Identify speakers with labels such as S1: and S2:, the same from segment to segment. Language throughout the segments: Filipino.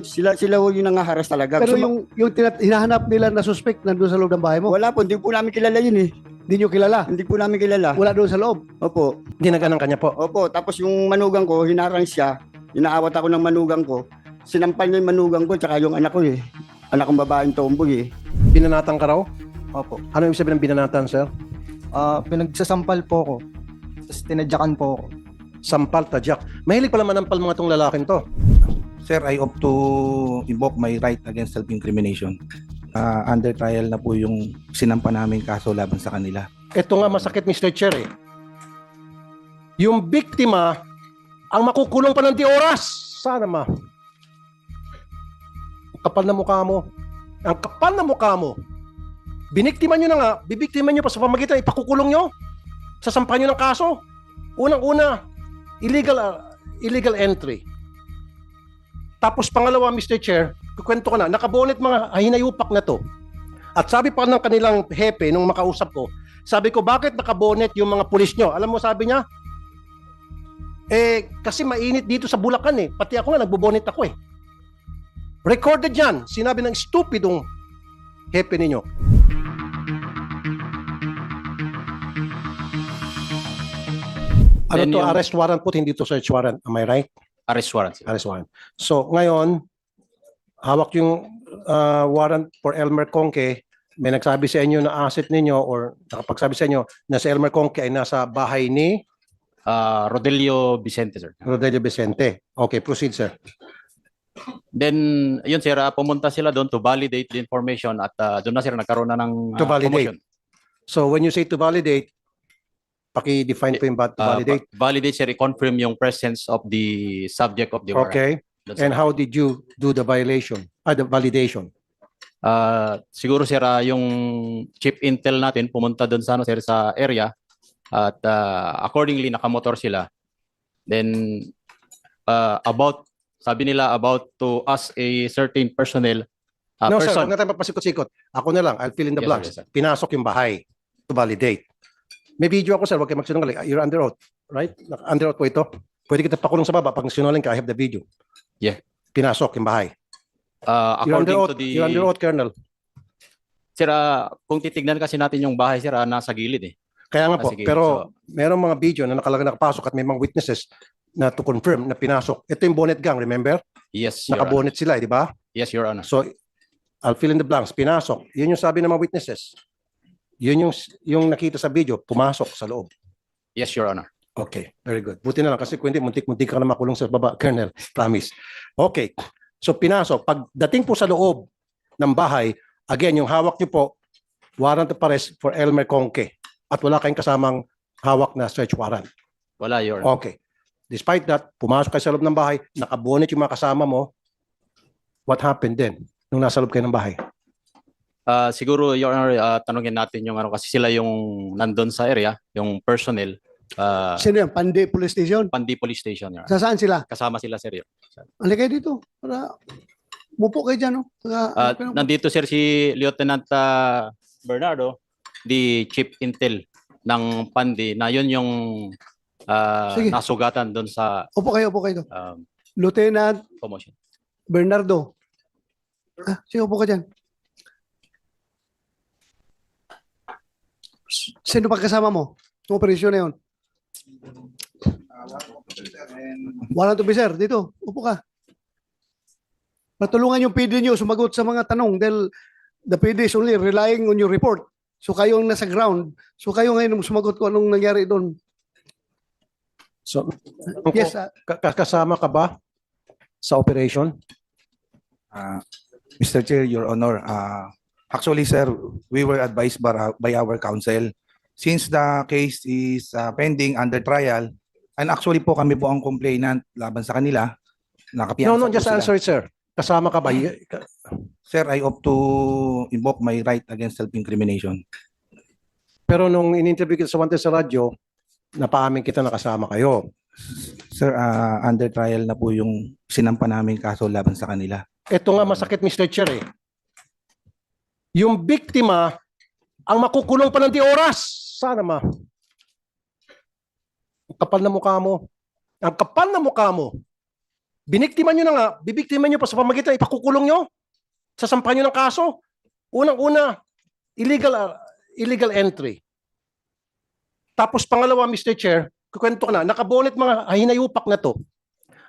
S1: sila ho yung nangaharas talaga.
S2: Pero
S1: Gusto
S2: yung hinahanap nila na suspect nandun sa loob ng bahay mo,
S1: wala po, hindi po namin kilala yun eh.
S2: hindi nyo kilala.
S1: Hindi po namin kilala.
S2: Wala doon sa loob.
S1: Opo.
S3: Dinagan ng kanya po.
S1: Opo, tapos yung manugang ko, hinarang siya. Inaawat ako ng manugang ko. Sinampal niya yung manugang ko, tsaka yung anak ko eh. Anak kong babaeng tomboy eh.
S3: Binanatan ka raw?
S4: Opo.
S3: Ano yung sabihin ng binanatan, sir?
S4: Pinagsasampal po ako. Tapos tinadyakan po ako.
S3: Sampal, tadyak. Mahilig pala manampal mga tong lalaking to.
S5: Sir, I opt to invoke my right against self-incrimination. Under trial na po yung sinampa namin kaso laban sa kanila.
S3: Ito nga masakit, Mr. Chair eh. Yung biktima, ang makukulong pa ng 10 oras. Sana ma. Ang kapal na mukha mo. Ang kapal na mukha mo. Biniktima nyo na nga, bibiktima nyo pa sa pamagitan, ipakukulong nyo. Sasampahan nyo ng kaso. Unang-una, illegal entry. Tapos pangalawa, Mr. Chair, kukwento ko na, nakabonet mga hinayupak na to. At sabi pa ng kanilang hepe nung makausap ko, sabi ko, bakit nakabonet yung mga pulis nyo? Alam mo, sabi niya, kasi mainit dito sa Bulacan eh. Pati ako nga, nagbobonet ako eh. Recorded yan. Sinabi ng stupidong hepe ninyo. Ano
S6: Then
S3: to,
S6: yung-
S3: arrest warrant po, hindi to search warrant. Am I right?
S6: Arrest warrant. sir.
S3: Arrest warrant. So, ngayon, hawak yung warrant for Elmer Conque. May nagsabi sa inyo na asset ninyo or nakapagsabi sa inyo na si Elmer Conque ay nasa bahay ni
S6: Rodelio Vicente, sir.
S3: Rodelio Vicente. Okay, proceed, sir.
S6: Then, yun sir, pumunta sila doon to validate the information at doon na sir nagkaroon na ng
S3: To validate.
S6: commotion.
S3: So, when you say to validate, paki-define po yung to validate.
S6: Validate sir, i-confirm yung presence of the subject of the warrant.
S3: Okay.
S6: Doon, sir.
S3: And how did you do the violation? The validation?
S6: Siguro sir, yung chief intel natin pumunta doon sa, ano, sir, sa area at accordingly nakamotor sila. Then, sabi nila about to us a certain personnel
S3: No, sir,
S6: person.
S3: huwag na tayo papasikot-sikot. Ako na lang, I'll fill in the
S6: Yes, sir,
S3: blanks.
S6: yes, sir.
S3: Pinasok yung bahay to validate. May video ako, sir. Huwag kayo magsinungaling. You're under oath, right? Under oath po ito. Pwede kita pakulong sa baba pag sinungaling ka. I have the video.
S6: Yeah.
S3: Pinasok yung bahay. You're under
S6: According
S3: oath,
S6: to the
S3: you're under oath, Colonel.
S6: sir, kung titignan kasi natin yung bahay sir, nasa gilid eh.
S3: Kaya nga po.
S6: Sige,
S3: Pero merong mga video na nakapasok at may mga witnesses na to confirm na pinasok. Ito yung bonnet gang, remember?
S6: Yes, Your Honor.
S3: Nakabonet sila, di ba?
S6: Yes, Your Honor.
S3: So, I'll fill in the blanks. Pinasok. Yun yung sabi ng mga witnesses. Yun yung nakita sa video, pumasok sa loob.
S6: Yes, Your Honor.
S3: Okay, very good. Buti na lang kasi kung hindi, muntik-muntik ka na makulong sa baba, Colonel. Promise. Okay. So, pinasok. Pagdating po sa loob ng bahay, again, yung hawak niyo po, warrant of arrest for Elmer Conque. At wala kayong kasamang hawak na search warrant.
S6: Wala, Your Honor.
S3: Okay. Despite that, pumasok kayo sa loob ng bahay, nakabonet yung mga kasama mo. What happened then nung nasa loob kayo ng bahay?
S6: Siguro, Your Honor, tanungin natin yung ano kasi sila yung nandun sa area, yung personnel,
S2: Sino yan? Pandi Police Station?
S6: Pandi Police Station. Your Honor.
S2: Sa saan sila?
S6: Kasama sila, sir.
S2: Halika kayo dito. Para mupo kayo dyan. No?
S6: Nandito, sir, si Lieutenant Bernardo, the Chief Intel ng Pandi, na yun yung
S2: Sige.
S6: nasugatan doon sa
S2: Upo kayo, upo kayo.
S6: um,
S2: Lieutenant
S6: commotion.
S2: Bernardo. Sige, upo ka dyan. Sino pa kasama mo? Yung operasyon na yun? Warrant officer, dito. Upo ka. Patulungan yung PD nyo sumagot sa mga tanong dahil the PD is only relying on your report. So kayo ang nasa ground. So kayo ngayon ang sumagot kung anong nangyari doon.
S3: So,
S2: Yes,
S3: kasama ka ba sa operation?
S5: Mr. Chair, Your Honor, actually, sir, we were advised by our counsel. Since the case is pending under trial, and actually po kami po ang complainant laban sa kanila, nakapiyansa
S3: No,
S5: po
S3: just
S5: sila.
S3: answer it, sir. Kasama ka ba?
S5: Sir, I opt to invoke my right against self-incrimination.
S3: Pero nung in-interview kita sa Wanted sa radyo, napaamin kita nakasama kayo.
S5: Sir, under trial na po yung sinampa namin kaso laban sa kanila.
S3: Ito nga masakit, Mr. Chair eh. Yung biktima, ang makukulong pa ng 10 oras. Sana ma. Ang kapal na mukha mo. Ang kapal na mukha mo. Biniktima nyo na nga, bibiktima nyo pa sa pamagitan, ipakukulong nyo, sasampahan nyo ng kaso. Unang-una, illegal entry. Tapos pangalawa, Mr. Chair, kukwento ko na, nakabonet mga hinayupak na to.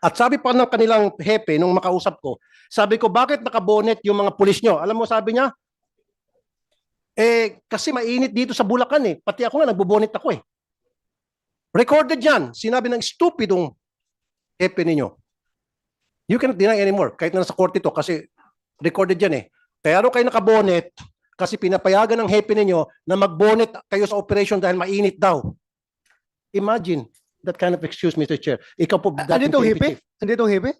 S3: At sabi pa ng kanilang hepe, nung makausap ko, sabi ko, bakit nakabonet yung mga pulis nyo? Alam mo, sabi niya, kasi mainit dito sa Bulacan eh. Pati ako nga, nagbobonet ako eh. Recorded yan. Sinabi ng stupidong hepe ninyo. You cannot deny anymore. Kahit na nasa korte ito kasi recorded yan eh. Kaya ano kayo nakabonet kasi pinapayagan ng hepe ninyo na magbonet kayo sa operation dahil mainit daw. Imagine that kind of excuse, Mr. Chair. Ikaw po dating
S2: Andito ang
S3: PNP
S2: hipe?
S3: chief.
S2: Andito ang hipe?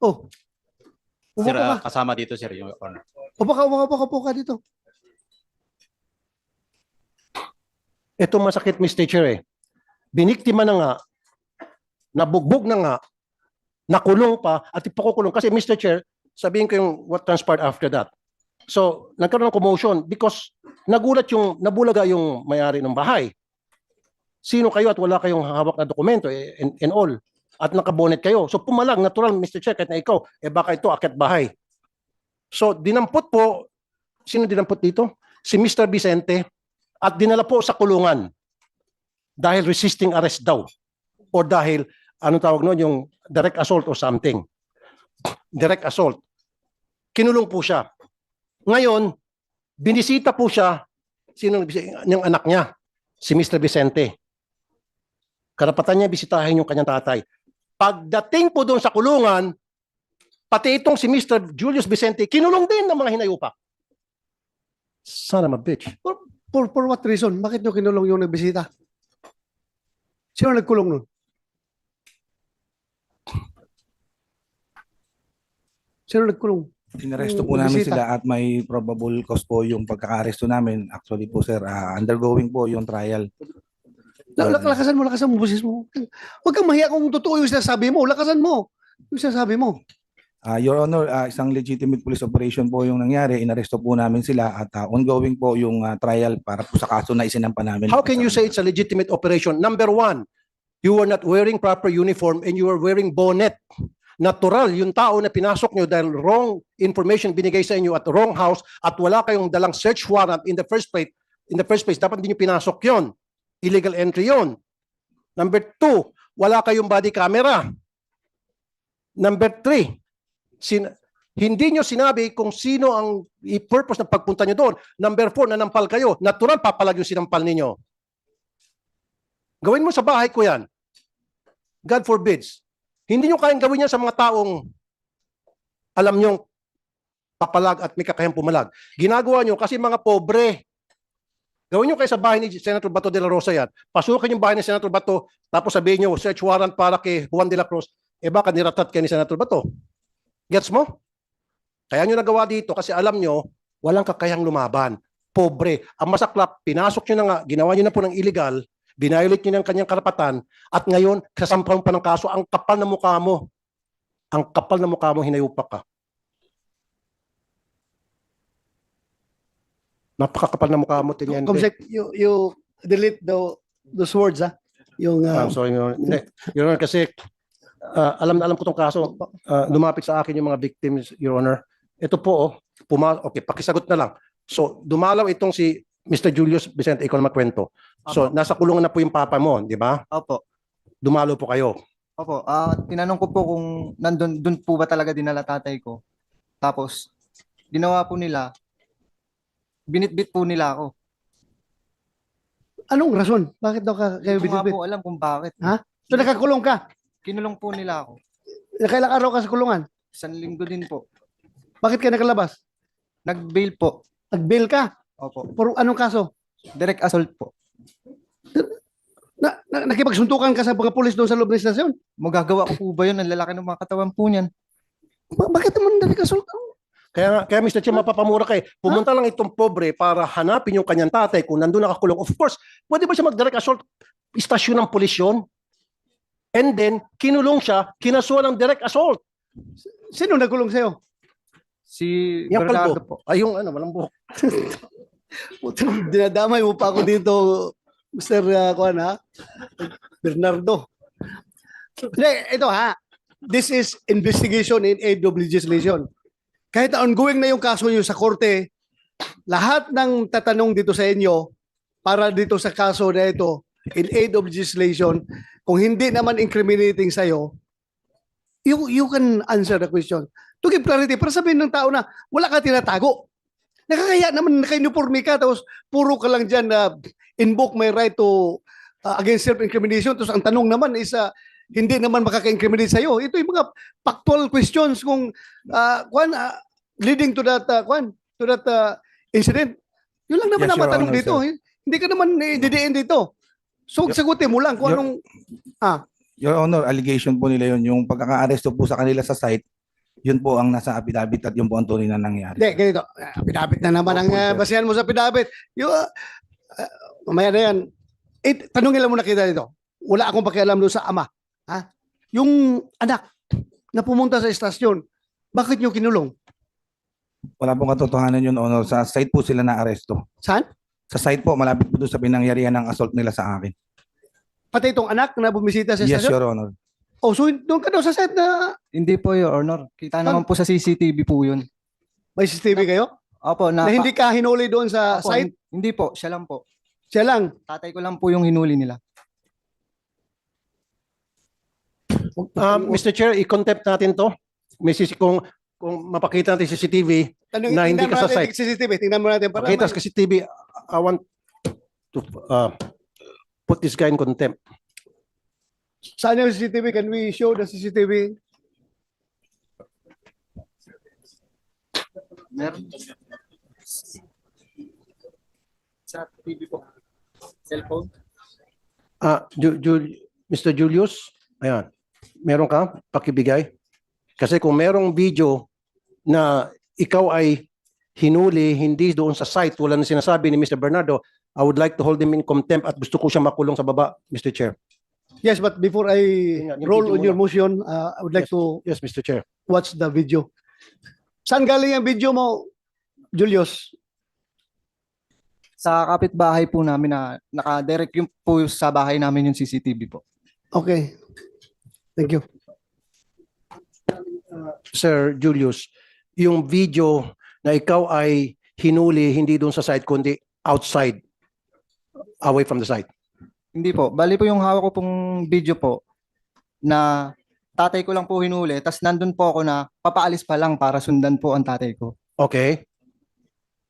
S2: Oh. Upo
S6: Sir,
S2: ka.
S6: kasama dito, sir, yung honor.
S2: Upo ka dito.
S3: Ito masakit, Mr. Chair eh. Biniktima na nga, nabugbog na nga, nakulong pa, at ipakukulong. Kasi Mr. Chair, sabihin ko yung what transpired after that. So, nagkaroon ng commotion because nabulaga yung may-ari ng bahay. Sino kayo at wala kayong hawak na dokumento and all. At nakabonet kayo. So, pumalag, natural, Mr. Chair, kahit na ikaw, baka ito, akyat bahay. So, dinampot po, sino dinampot dito? Si Mr. Vicente, at dinala po sa kulungan dahil resisting arrest daw or dahil ano tawag noon yung direct assault or something. Direct assault. Kinulong po siya. Ngayon, binisita po siya yung anak niya, si Mr. Vicente. Karapatan niya bisitahin yung kanyang tatay. Pagdating po doon sa kulungan, pati itong si Mr. Julius Vicente, kinulong din ng mga hinayupak. Son of a bitch.
S2: For what reason? Bakit nyo kinulong yung nagbisita? Sino nagkulong nun? Sino nagkulong?
S5: Inaresto po
S2: Yung
S5: namin
S2: bisita.
S5: sila at may probable cause po yung pagkaka-aresto namin. Actually po sir, undergoing po yung trial.
S2: Lakasan mo boses mo. Huwag kang mahiya kung totoo yung sinasabi mo. Lakasan mo yung sinasabi mo.
S5: Your Honor, isang legitimate police operation po yung nangyari. Inaresto po namin sila at ongoing po yung trial para po sa kaso na isinampa namin.
S3: How can you say it's a legitimate operation? Number one, you were not wearing proper uniform and you were wearing bonnet. Natural, yung tao na pinasok nyo dahil wrong information binigay sa inyo at wrong house at wala kayong dalang search warrant in the first place, dapat hindi nyo pinasok yon. Illegal entry yon. Number two, wala kayong body camera. Number three, hindi nyo sinabi kung sino ang purpose ng pagpunta nyo doon. Number four, nanampal kayo. Natural, papalag yung sinampal ninyo. Gawin mo sa bahay ko yan. God forbids. Hindi nyo kayang gawin yan sa mga taong alam nyong papalag at may kakayang pumalag. Ginagawa nyo kasi mga pobre. Gawin nyo kayo sa bahay ni Senator Bato de la Rosa yan. Pasukin yung bahay ni Senator Bato, tapos sabihin nyo, search warrant para kay Juan de la Cruz, baka niratat kayo ni Senator Bato. Gets mo? Kaya nyo nagawa dito kasi alam nyo, walang kakayang lumaban. Pobre. Ang masaklap, pinasok nyo na nga, ginawa nyo na po ng illegal, binayolate nyo ng kanyang karapatan, at ngayon, kasampahan pa ng kaso, ang kapal na mukha mo. Ang kapal na mukha mo, hinayupak ka. Napakakapal na mukha mo, Teniente.
S2: Comsec, you delete those words, ha? Yung,
S3: I'm sorry, Your Honor. Hindi. Your Honor, kasi alam na alam ko tong kaso. Lumapit sa akin yung mga victims, Your Honor. Ito po, okay, pakisagot na lang. So, dumalaw itong si Mr. Julius Vicente, ikaw na magkwento. So, nasa kulungan na po yung papa mo, di ba?
S4: Opo.
S3: Dumalo po kayo.
S4: Opo. Tinanong ko po kung dun po ba talaga dinala tatay ko. Tapos, ginawa po nila, binitbit po nila ako.
S2: anong rason? Bakit daw kayo
S4: Hindi ko nga
S2: binibit?
S4: po alam kung bakit.
S2: Ha? So nakakulong ka?
S4: Kinulong po nila ako.
S2: Nakailang araw ka sa kulungan?
S4: 1 linggo din po.
S2: Bakit ka nakalabas?
S4: Nag-bail po.
S2: Nag-bail ka?
S4: Opo.
S2: Por anong kaso?
S4: Direct assault po.
S2: Nakipagsuntukan ka sa mga pulis doon sa loob ng istasyon?
S4: Magagawa ko po ba yun? Ang lalaki ng mga katawan po niyan.
S2: Bakit naman nakikasulta?
S3: Kaya Mr. Chair, mapapamura kay. Pumunta lang itong pobre para hanapin yung kanyang tatay kung nandun nakakulong. Of course, pwede ba siya mag-direct assault? Istasyon ng pulis yun. And then, kinulong siya, kinasuhan ng direct assault.
S2: Sino nagkulong sa'yo?
S4: Si
S3: Yung
S4: Bernardo
S3: kalbo.
S4: po.
S3: Ay, yung walang buhok.
S2: Dinadamay mo pa ako dito, Mr. Kuan, ha? Bernardo. Hindi, ito ha. this is investigation in aid of legislation. Kahit ongoing na yung kaso nyo sa korte, lahat ng tatanong dito sa inyo para dito sa kaso na ito in aid of legislation, kung hindi naman incriminating sa'yo, you can answer the question. To give clarity, para sabihin ng tao na wala ka tinatago. Nakakaya naman naka-uniforme ka, tapos puro ka lang dyan na invoke my right to against self-incrimination. Tapos ang tanong naman is hindi naman makaka-incriminate sa'yo. Ito yung mga factual questions kung leading to that incident. Yun lang naman
S5: Yes,
S2: ang
S5: Your
S2: matanong
S5: Honor,
S2: dito.
S5: sir.
S2: Hindi ka naman didiin dito. So sagutin mo lang kung
S5: Your-
S2: anong
S5: Your Honor, allegation po nila yun. Yung pagkaka-aresto po sa kanila sa site, yun po ang nasa affidavit at yun po ang tunay na nangyari.
S2: Hindi, ganito. Pidabit na naman ang
S5: Opo, sir.
S2: basihan mo sa pidabit. Yung, mamaya na yan. Tanungin lang muna kita dito. Wala akong pakialam doon sa ama. Ha? Yung anak na pumunta sa estasyon, bakit nyo kinulong?
S5: Wala pong katotohanan yun, Honor. Sa site po sila na-aresto.
S2: Saan?
S5: Sa site po, malapit po doon sa pinangyarihan ng assault nila sa akin.
S2: Pati itong anak na bumisita sa
S5: Yes,
S2: estasyon?
S5: Your Honor.
S2: Oh, so doon ka daw sa set na
S4: Hindi po, Your Honor. Kita naman po sa CCTV po yun.
S2: may CCTV kayo?
S4: Opo,
S2: Na hindi ka hinuli doon sa
S4: Opo,
S2: site?
S4: hindi po, siya lang po.
S2: Siya lang.
S4: Tatay ko lang po yung hinuli nila.
S3: Mr. Chair, i-contempt natin to. Kung mapakita natin CCTV,
S2: Tanungin,
S3: na hindi
S2: tingnan
S3: ka
S2: mo
S3: sa
S2: natin
S3: site.
S2: yung CCTV. Tingnan mo natin. Para
S3: pakita sa CCTV, I want to put this guy in contempt.
S2: Saan yung CCTV? Can we show the CCTV?
S4: Meron. Sa TV po. Cellphone.
S3: Mr. Julius, ayan, meron ka? Pakibigay. Kasi kung merong video na ikaw ay hinuli, hindi doon sa site, wala na sinasabi ni Mr. Bernardo, I would like to hold him in contempt at gusto ko siya makulong sa baba, Mr. Chair.
S2: Yes, but before I
S3: Yung
S2: roll
S3: video
S2: on your
S3: muna.
S2: motion, I would like to
S3: Yes, Mr. Chair.
S2: watch the video. Saan galing ang video mo, Julius?
S4: Sa kapitbahay po namin na naka-direct yung po sa bahay namin yung CCTV po.
S2: Okay. Thank you.
S3: Sir Julius, yung video na ikaw ay hinuli hindi doon sa site kundi outside, away from the site.
S4: Hindi po. Bali po yung hawak ko pong video po na tatay ko lang po hinuli. Tapos nandun po ako na papaalis pa lang para sundan po ang tatay ko.
S3: Okay?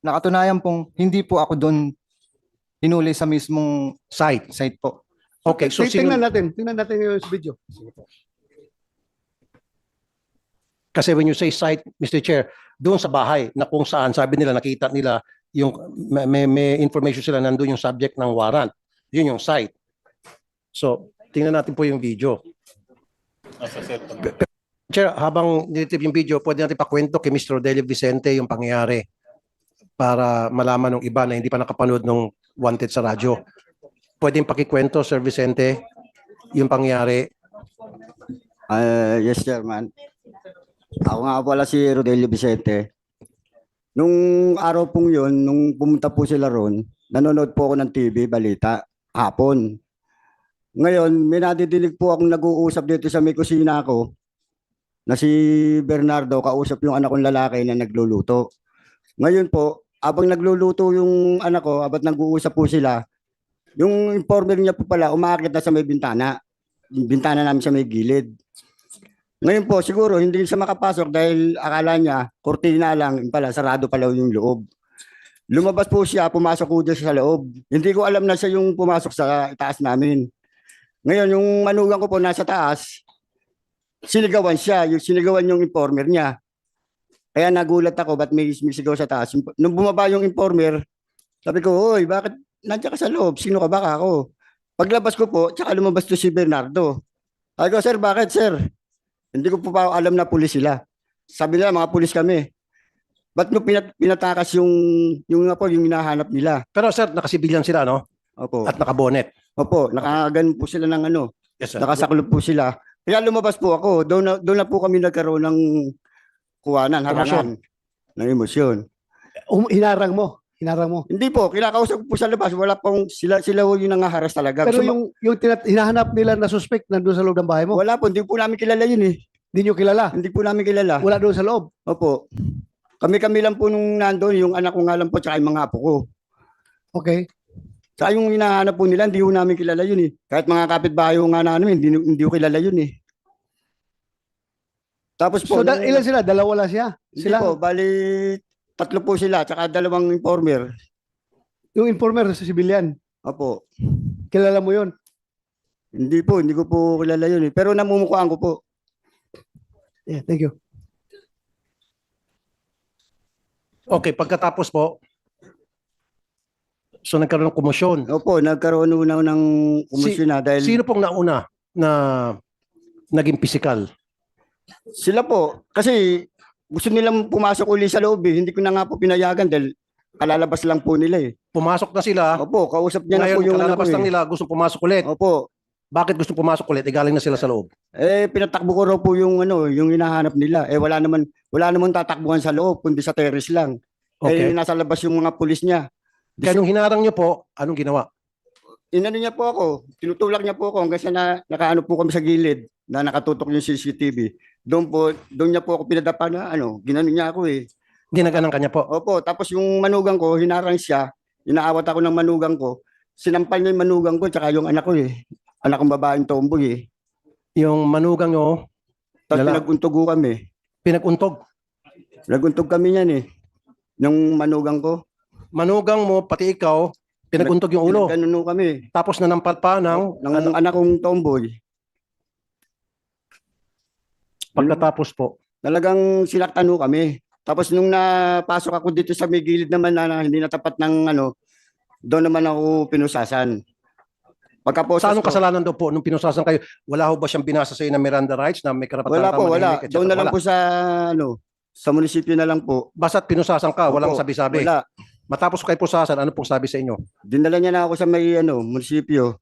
S4: Nakatunayan pong hindi po ako doon hinuli sa mismong site po.
S3: Okay, so
S2: Tingnan natin. Tingnan natin yung video.
S3: kasi when you say site, Mr. Chair, doon sa bahay na kung saan sabi nila nakita nila yung may information sila nandoon yung subject ng warrant. Yun yung site. So, tingnan natin po yung video. Chair, habang nilitip yung video, pwede natin pakwento kay Mr. Rodelio Vicente yung pangyayari para malaman ng iba na hindi pa nakapanood ng Wanted sa radyo. Pwede yung pakikwento, Sir Vicente, yung pangyayari.
S1: Yes, Chairman. Ako nga pala si Rodelio Vicente. Nung araw pong yun, nung pumunta po sila ron, nanonood po ako ng TV, balita, hapon. Ngayon, may nadidinig po akong nag-uusap dito sa may kusina ko na si Bernardo, kausap yung anak kong lalaki na nagluluto. Ngayon po, abang nagluluto yung anak ko, abang nag-uusap po sila, yung informer niya po pala, umakit na sa may bintana. Yung bintana namin sa may gilid. Ngayon po, siguro hindi siya makapasok dahil akala niya, kortina lang, yun pala, sarado pala yung loob. Lumabas po siya, pumasok po siya sa loob. Hindi ko alam na siya yung pumasok sa itaas namin. Ngayon, yung manugang ko po nasa taas, sinigawan siya, yung sinigawan yung informer niya. Kaya nagulat ako, ba't may sigaw sa taas? Nung bumaba yung informer, sabi ko, "Hoy, bakit nandiyan ka sa loob? Sino ka, baka ako?" Paglabas ko po, tsaka lumabas to si Bernardo. Sabi ko, "Sir, bakit, sir?" Hindi ko po pa alam na pulis sila. Sabi nila, mga pulis kami. Ba't nyo pinatakas yung hinahanap nila?
S3: Pero sir, nakasibilyan sila, no?
S1: Opo.
S3: At nakabonet.
S1: Opo, nakaganon po sila ng ano.
S3: Yes, sir.
S1: Nakasaklop po sila. Kaya lumabas po ako. Doon na po kami nagkaroon ng kuwanan, harangan, ng emosyon.
S2: Hinarang mo. Hinarang mo.
S1: Hindi po, kinakausap ko po sa labas. Wala pong sila yung nangaharas talaga.
S2: Pero
S1: Gusto
S2: yung hinahanap nila na suspect nandun sa loob ng bahay mo.
S1: wala po, hindi po namin kilala yun eh.
S2: Hindi nyo kilala.
S1: Hindi po namin kilala.
S2: Wala doon sa loob.
S1: Opo. Kami lang po nung nandoon, yung anak ko nga lang po, tsaka yung mga apo ko.
S2: Okay.
S1: Tsaka yung hinahanap po nila, hindi po namin kilala yun eh. Kahit mga kapitbahay ko nga namin, hindi ko kilala yun eh. Tapos po,
S2: So, ilan sila? Dalawa lang siya?
S1: hindi
S2: Sila?
S1: po, bali, 3 po sila, tsaka 2 informer.
S2: Yung informer sa civilian.
S1: Opo.
S2: Kilala mo yun?
S1: Hindi ko po kilala yun eh. Pero namumukhaan ko po.
S2: Yeah, thank you.
S3: Okay, pagkatapos po, so nagkaroon ng komosyon.
S1: Opo, nagkaroon una ng kumusyon na dahil
S3: Sino pong nauna na naging pisikal?
S1: sila po, kasi gusto nilang pumasok uli sa loob eh. Hindi ko na nga po pinayagan dahil kalalabas lang po nila eh.
S3: Pumasok na sila,
S1: Opo, kausap niya na
S3: ngayon
S1: po yung anak
S3: kalalabas
S1: ko
S3: lang
S1: eh.
S3: nila, gusto pumasok ulit.
S1: Opo,
S3: Bakit gusto pumasok ulit? Galing na sila sa loob.
S1: pinatakbo ko raw po yung yung hinahanap nila. Wala naman tatakbuhan sa loob kundi sa terrace lang.
S3: Okay.
S1: Nasa labas yung mga pulis niya.
S3: Kaya nung hinarang nyo po, anong ginawa?
S1: Inano niya po ako, tinutulak niya po ako hanggang sa nakaano po kami sa gilid na nakatutok yung CCTV. Doon niya po ako pinadapa na ginano niya ako eh.
S3: Ginaganan kanya po.
S1: Opo, tapos yung manugang ko, hinarang siya, inaawat ako ng manugang ko, sinampal niya yung manugang ko, tsaka yung anak ko eh. Anak kong babaeng tomboy eh.
S3: Yung manugang nyo,
S1: Tapos
S3: Lala.
S1: pinaguntog ko kami.
S3: pinaguntog.
S1: Naguntog kami niyan eh. Yung manugang ko.
S3: Manugang mo, pati ikaw, pinaguntog yung ulo.
S1: Ganun kami.
S3: Tapos nanampal pa ng
S1: Ng anak kong tomboy.
S3: pagkatapos po.
S1: Talagang sinaktan ho kami. Tapos nung napasok ako dito sa may gilid naman na hindi natapat ng doon naman ako pinusasan. Pagkaposas
S3: Sa anong
S1: ko,
S3: kasalanan daw po nung pinusasan kayo? Wala ho ba siyang binasa sa iyo na Miranda rights na may karapatan
S1: wala
S3: kang
S1: po, wala.
S3: manahimik, etc.?
S1: Doon na lang
S3: Wala.
S1: po sa munisipyo na lang po.
S3: Basta't pinusasan ka, walang
S1: Opo,
S3: sabi-sabi.
S1: Wala.
S3: Matapos kayo pusasan, ano pong sabi sa inyo?
S1: Dinala niya na ako sa may munisipyo.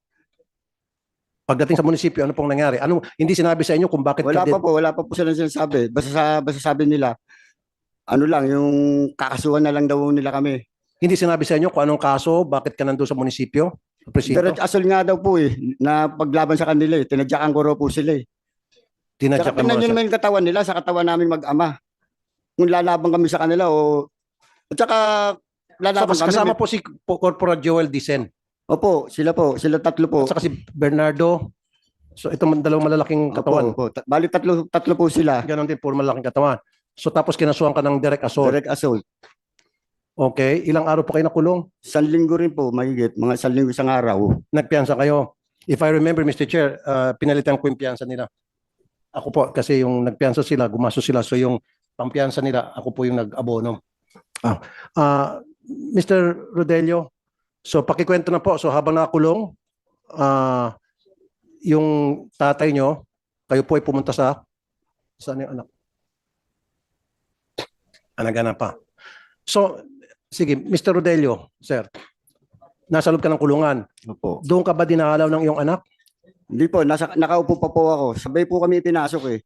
S3: Pagdating sa munisipyo, ano pong nangyari? Ano, hindi sinabi sa inyo kung bakit
S1: Wala
S3: ka
S1: wala pa po silang sinasabi. Basta sabi nila, yung kakasuhan na lang daw nila kami.
S3: hindi sinabi sa inyo kung anong kaso, bakit ka nandun sa munisipyo? Sa presinto?
S1: Pero asol nga daw po eh, na paglaban sa kanila eh. Tinadyakan ko raw po sila eh.
S3: Tinadyak
S1: Saka
S3: ka
S1: tingnan
S3: mo
S1: nyo
S3: siya.
S1: naman yung katawan nila sa katawan namin mag-ama. Kung lalaban kami sa kanila o... At saka lalaban kami.
S3: Kasama po si Corporal Joel Dicen.
S1: Opo, sila 3 po.
S3: At saka si Bernardo. So itong dalawang malalaking katawan.
S1: Opo. Bali 3 po sila.
S3: Ganon din, puro malaking katawan. So tapos kinasuhan ka ng direct assault.
S1: Direct assault.
S3: Okay. Ilang araw po kayo nakulong?
S1: 1 linggo rin po, mahigit. Mga 1 linggo isang araw.
S3: Nagpiyansa kayo. If I remember, Mr. Chair, pinalitan ko yung piyansa nila. Ako po, kasi yung nagpiyansa sila, gumasto sila. So yung pampiyansa nila, ako po yung nag-abono. Mr. Rodelio, so pakikwento na po. So habang nakakulong, yung tatay nyo, kayo po ay pumunta sa saan yung anak? Anagana pa. So, sige, Mr. Rodelio, sir, nasa loob ka ng kulungan.
S1: Opo.
S3: Doon ka ba dinalaw ng iyong anak?
S1: Hindi po, nakaupo pa po ako. Sabay po kami pinasok eh.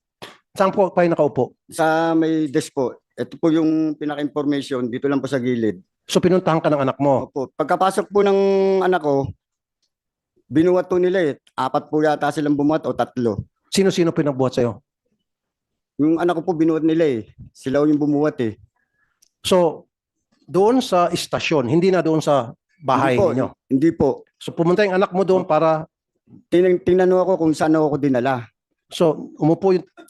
S3: Saan po kayo nakaupo?
S1: Sa may desk po. Ito po yung pinaka-information. Dito lang po sa gilid.
S3: So pinuntahan ka ng anak mo.
S1: Opo. Pagkapasok po ng anak ko, binuhat po nila eh. 4 po yata silang bumuhat o 3.
S3: Sino-sino pinagbuhat sa'yo?
S1: Yung anak ko po binuhat nila eh. Sila yung bumuhat eh.
S3: So, doon sa istasyon, hindi na doon sa bahay
S1: Hindi po,
S3: ninyo.
S1: Hindi po.
S3: So pumunta yung anak mo doon para,
S1: Tingnan ako kung saan ako dinala.
S3: so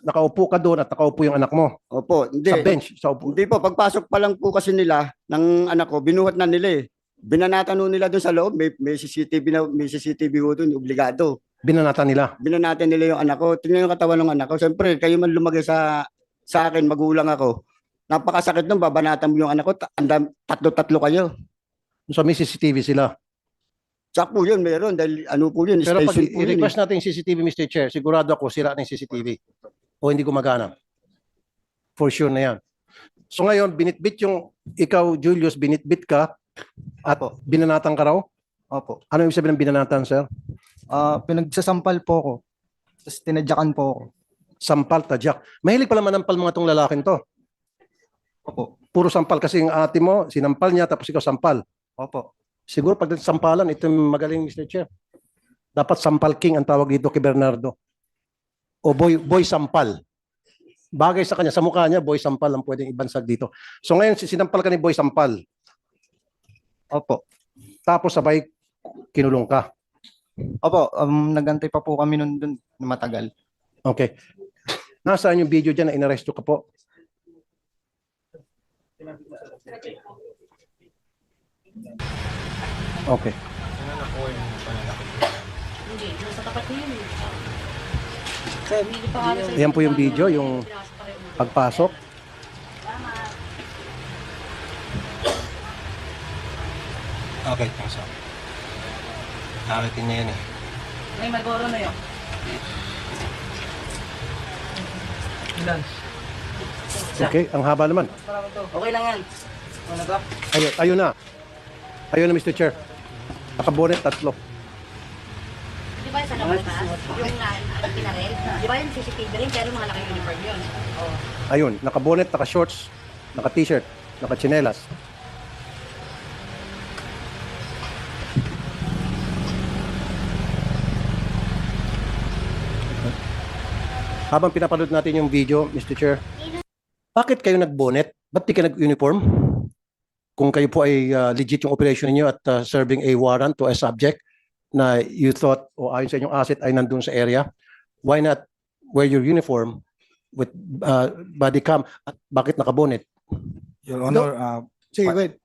S3: nakaupo ka doon at nakaupo yung anak mo
S1: Opo. Hindi.
S3: sa bench. Sa upo.
S1: Hindi po. Pagpasok pa lang po kasi nila ng anak ko, binuhat na nila eh. Binanatan ho nila doon sa loob. May CCTV ho doon. Obligado.
S3: Binanatan nila.
S1: Binanatan nila yung anak ko. Tingnan yung katawan ng anak ko. Siyempre, kayo man lumagay sa akin, magulang ako. Napakasakit nung babanatan mo yung anak ko. 3 kayo.
S3: So may CCTV sila.
S1: Tsak po yun, meron. Dahil ano po yun,
S3: Pero pag
S1: station po yun.
S3: i-request natin yung CCTV, Mr. Chair, sigurado ako sira na yung CCTV o hindi gumagana. For sure na yan. So ngayon, binitbit yung, ikaw, Julius, binitbit ka at
S4: Opo.
S3: binanatan ka raw?
S4: Opo.
S3: Ano yung sabihin ng binanatan, sir?
S4: Pinagsasampal po ako. Tapos tinadyakan po ako.
S3: Sampal, tadyak. Mahilig pala manampal mga tong lalaking to.
S4: Opo.
S3: Puro sampal kasi yung ate mo, sinampal niya tapos ikaw sampal.
S4: Opo.
S3: Siguro pag sampalan, ito yung magaling, Mr. Chair. Dapat sampal king ang tawag dito kay Bernardo. O boy sampal. Bagay sa kanya, sa mukha niya, Boy Sampal ang pwedeng ibansag dito. So ngayon, sinampal ka ni Boy Sampal,
S4: Opo.
S3: tapos sabay kinulong ka.
S4: Opo, nagantay pa po kami nun dun na matagal.
S3: Okay. Nasaan yung video dyan na inaresto ka po? Okay.
S7: Hindi, nasa tapat niya yun.
S3: Ayan po yung video, yung pagpasok.
S8: Okay, pasok. Akitin niya yan eh.
S7: May Marlboro na yun.
S3: Okay, ang haba naman.
S7: Okay lang yan.
S3: Ayun, ayun na. Ayun na, Mr. Chair. Nakabonet, 3.
S7: Di ba sa labas yung pinarel? Di ba yung CCTV rin? Pero mga naka-uniform yun.
S3: Ayun, nakabonet, naka-shorts, naka-t-shirt, naka-chinelas. Habang pinapanood natin yung video, Mr. Chair, bakit kayo nag-bonnet? Ba't di ka nag-uniform? Kung kayo po ay legit yung operation niyo at serving a warrant to a subject na you thought o ayon sa inyong asset ay nandun sa area, why not wear your uniform with body cam? At bakit naka-bonnet?
S5: Your Honor,
S2: Sige, wait.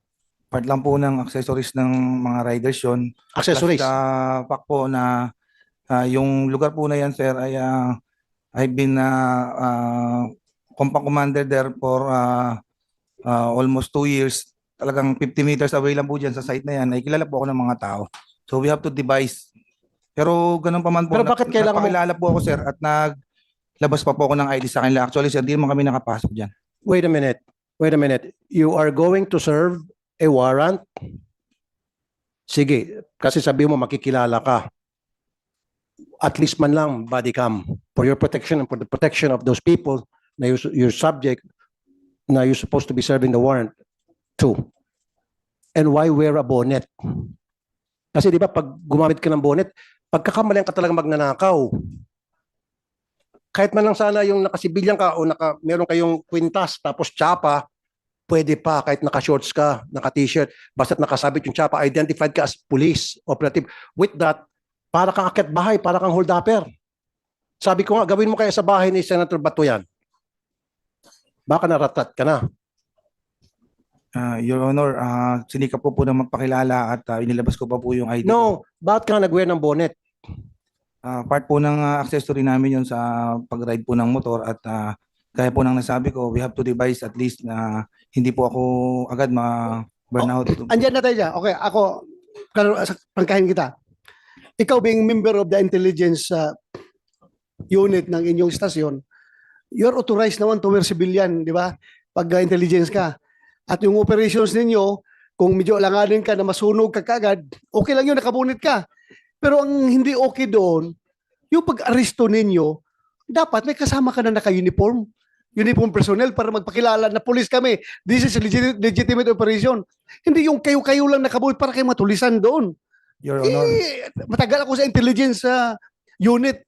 S5: part lang po ng accessories ng mga riders yun.
S3: Accessories.
S5: Plus, fact po na yung lugar po na yan, sir, ay I've been compound commander there for almost 2 years. Talagang 50 meters away lang po dyan sa site na yan. Ay kilala po ako ng mga tao. So we have to devise. Pero ganun pa man po.
S3: Pero bakit kailangan mo-
S5: Napakilala po ako, sir, at naglabas pa po ako ng ID sa kanila. Actually, sir, di naman kami nakapasok dyan.
S3: Wait a minute. Wait a minute. You are going to serve a warrant? Sige, kasi sabi mo makikilala ka. At least man lang body cam for your protection and for the protection of those people na your subject na you're supposed to be serving the warrant to. And why wear a bonnet? Kasi di ba pag gumamit ka ng bonnet, pagkakamalian ka talaga magnanakaw. Kahit man lang sana yung nakasibilyan ka o meron kayong kwintas tapos tsapa, pwede pa kahit naka-shorts ka, naka-t-shirt, basta't nakasabit yung tsapa, identified ka as police, operative. With that, para kang akyat bahay, para kang hold-upper. Sabi ko nga, gawin mo kaya sa bahay ni Senator Bato yan. Baka naratat ka na.
S5: Your Honor, sinikap po po na magpakilala at inilabas ko pa po yung ID ko.
S3: No, bakit ka nag-wear ng bonnet?
S5: Part po ng accessory namin yun sa pag-ride po ng motor at kaya po nang nasabi ko, we have to devise at least na hindi po ako agad ma-burnout.
S2: Andyan na tayo dyan. Okay, ako, pangkahin kita. Ikaw being member of the intelligence unit ng inyong stasyon, you're authorized naman to wear civilian, di ba? Pag intelligence ka. At yung operations ninyo, kung medyo alanganin ka na masunog ka kagad, okay lang yun, nakabunit ka. Pero ang hindi okay doon, yung pag-aresto ninyo, dapat may kasama ka na naka-uniform. Uniform personnel para magpakilala na police kami. This is a legitimate operation. Hindi yung kayo-kayo lang nakabunit para kayo matulisan doon.
S5: Your Honor,
S2: Matagal ako sa intelligence unit.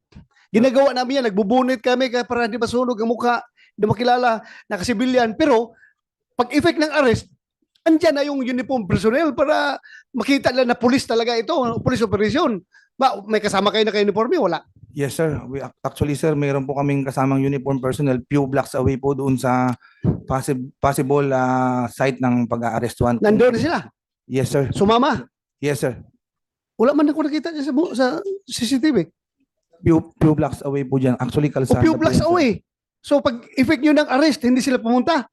S2: Ginagawa namin yan, nagbubunit kami para hindi masunog ang mukha, hindi makilala, nakasibilyan. Pero, pag effect ng arrest, andyan na yung uniform personnel para makita lang na police talaga ito, police operation. Ba, may kasama kayo na uniforme? Wala.
S5: yes sir. Actually sir, mayroon po kaming kasamang uniform personnel few blocks away po doon sa possible site ng pag-aarestuan.
S2: Nandoon sila.
S5: Yes sir.
S2: Sumama.
S5: Yes sir.
S2: Wala man ako nakita dyan sa CCTV.
S5: Few blocks away po dyan. Actually,
S2: O
S5: kalsada
S2: few
S5: po
S2: blocks
S5: yan, sir.
S2: away. So, pag effect nyo ng arrest, hindi sila pumunta.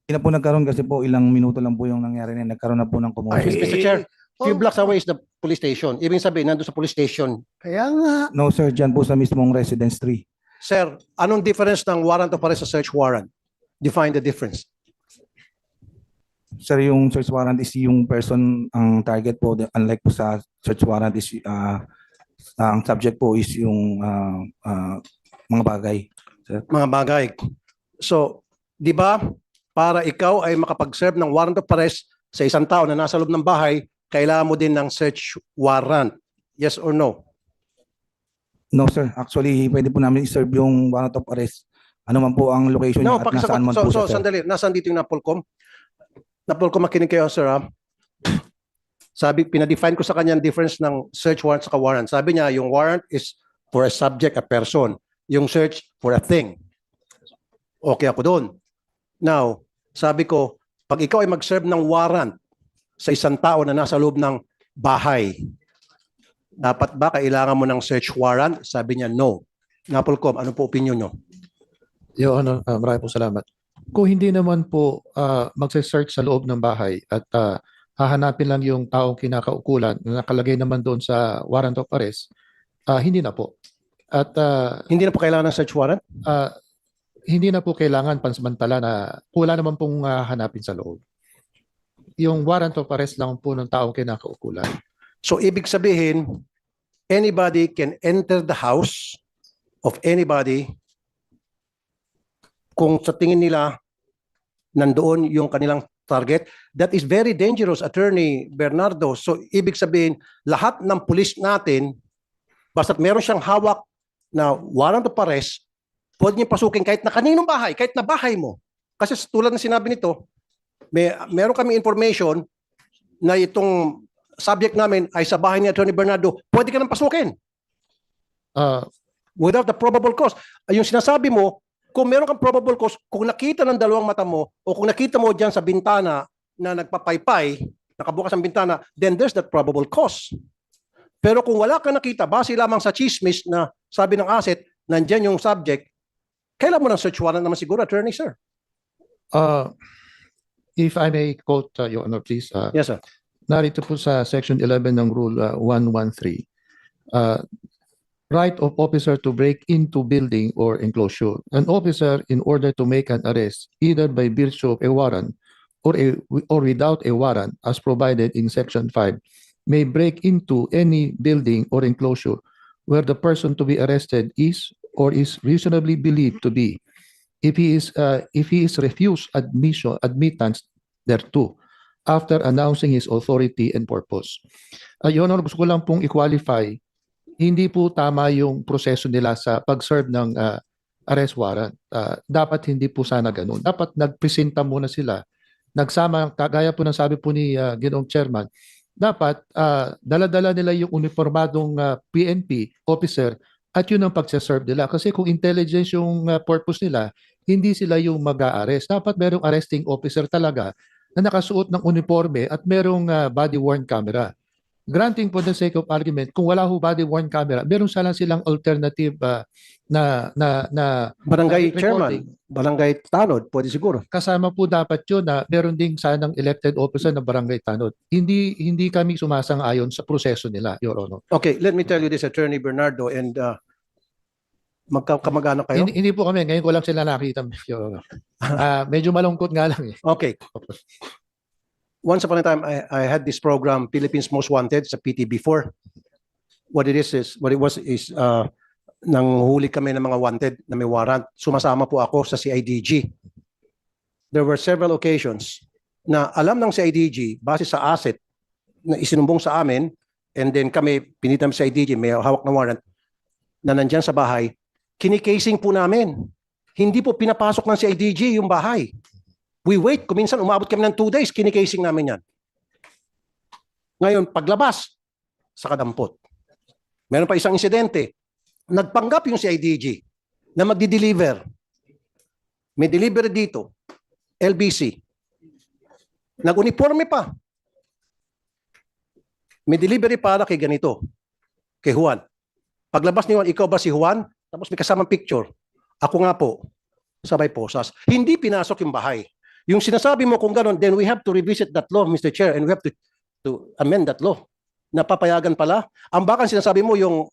S5: Hindi na po nagkaroon kasi po ilang minuto lang po yung nangyari na nagkaroon na po ng commotion.
S3: Mr. Chair, few
S2: Oh.
S3: blocks away is the police station. Ibig sabihin, nandun sa police station.
S2: Kaya nga.
S5: No sir, dyan po sa mismong residence 3.
S3: Sir, anong difference ng warrant of arrest sa search warrant? Define the difference.
S5: Sir, yung search warrant is yung person ang target po. Unlike po sa search warrant is ang subject po is yung mga bagay.
S3: Mga bagay. So, di ba, para ikaw ay makapag-serve ng warrant of arrest sa isang tao na nasa loob ng bahay, kailangan mo din ng search warrant. Yes or no?
S5: No sir, actually pwede po namin i-serve yung warrant of arrest Ano man po ang location niya at nasaan man po siya, sir.
S3: Sandali, nasaan dito yung Napolcom? Napolcom, makinig kayo, sir, ha? Sabi, pinadefine ko sa kanya ang difference ng search warrant sa warrant. Sabi niya, yung warrant is for a subject, a person. Yung search for a thing. Okay ako doon. Now, sabi ko, pag ikaw ay mag-serve ng warrant sa isang tao na nasa loob ng bahay, dapat ba kailangan mo ng search warrant? Sabi niya, no. Napolcom, ano po opinion nyo?
S9: Your Honor, maraming po salamat. Kung hindi naman po magse-search sa loob ng bahay at hahanapin lang yung taong kinakaukulan na nakalagay naman doon sa warrant of arrest, hindi na po. At
S3: Hindi na po kailangan ng search warrant?
S9: hindi na po kailangan pansamantala na wala naman pong hanapin sa loob. Yung warrant of arrest lang po ng taong kinakaukulan.
S3: So, ibig sabihin, anybody can enter the house of anybody kung sa tingin nila nandoon yung kanilang target. That is very dangerous, Attorney Bernardo. So, ibig sabihin, lahat ng pulis natin, basta't meron siyang hawak na warrant of arrest, pwede niyo pasukin kahit na kaninong bahay, kahit na bahay mo. Kasi tulad ng sinabi nito, meron kami information na itong subject namin ay sa bahay ni Attorney Bernardo, pwede ka nang pasukin without the probable cause. Yung sinasabi mo, kung meron kang probable cause, kung nakita ng dalawang mata mo o kung nakita mo dyan sa bintana na nagpapaypay, nakabukas ang bintana, then there's that probable cause. Pero kung wala kang nakita, base lamang sa chismis na sabi ng asset, nandyan yung subject, kailan mo ng search warrant naman siguro, Attorney, sir?
S9: If I may quote, Your Honor, please.
S3: Yes, sir.
S9: Narito po sa Section 11 ng Rule 113. Right of officer to break into building or enclosure. An officer, in order to make an arrest, either by virtue of a warrant or without a warrant, as provided in Section 5, may break into any building or enclosure where the person to be arrested is or is reasonably believed to be, if he is refused admittance thereto after announcing his authority and purpose. Your Honor, gusto ko lang pong i-qualify, hindi po tama yung proseso nila sa pag-serve ng arrest warrant. Dapat hindi po sana ganun. Dapat nagpresenta muna sila. Nagsama, kagaya po ng sabi po ni Ginoong Chairman, dapat dala-dala nila yung uniformadong PNP officer at yun ang pagsaserve nila. Kasi kung intelligence yung purpose nila, hindi sila yung mag-a-arrest. Dapat merong arresting officer talaga na nakasuot ng uniforme at merong body-worn camera. Granting for the sake of argument, kung wala ho body-worn camera, meron silang alternative na
S3: Barangay
S9: recording.
S3: chairman, barangay tanod, pwede siguro.
S9: Kasama po dapat yun na meron ding sanang elected officer ng barangay tanod. Hindi kami sumasang-ayon sa proseso nila, Your Honor.
S3: Okay, let me tell you this, Attorney Bernardo, and magkamag-anak kayo?
S9: Hindi po kami, ngayon ko lang sila nakita, Your Honor. Medyo malungkot nga lang eh.
S3: Okay. Once upon a time, I had this program, Philippines Most Wanted, sa PTB4. What it was is, nanghuli kami ng mga wanted na may warrant. Sumasama po ako sa CIDG. There were several occasions na alam ng CIDG, base sa asset na isinumbong sa amin, and then kami, pinitam sa CIDG, may hawak na warrant, na nandyan sa bahay, kinikasing po namin. Hindi po pinapasok ng CIDG yung bahay. We wait, kuminsan umabot kami ng 2 days, kinikasing namin yan. Ngayon, paglabas, sa kadampot. Meron pa isang insidente, nagpanggap yung CIDG na magdi-deliver. May delivery dito, LBC. Nag-uniforme pa. May delivery para kay ganito, kay Juan. Paglabas ni Juan, ikaw ba si Juan? Tapos may kasamang picture. Ako nga po, sabay posas. Hindi pinasok yung bahay. Yung sinasabi mo kung gano'n, then we have to revisit that law, Mr. Chair, and we have to amend that law. Napapayagan pala. Ang baka sinasabi mo yung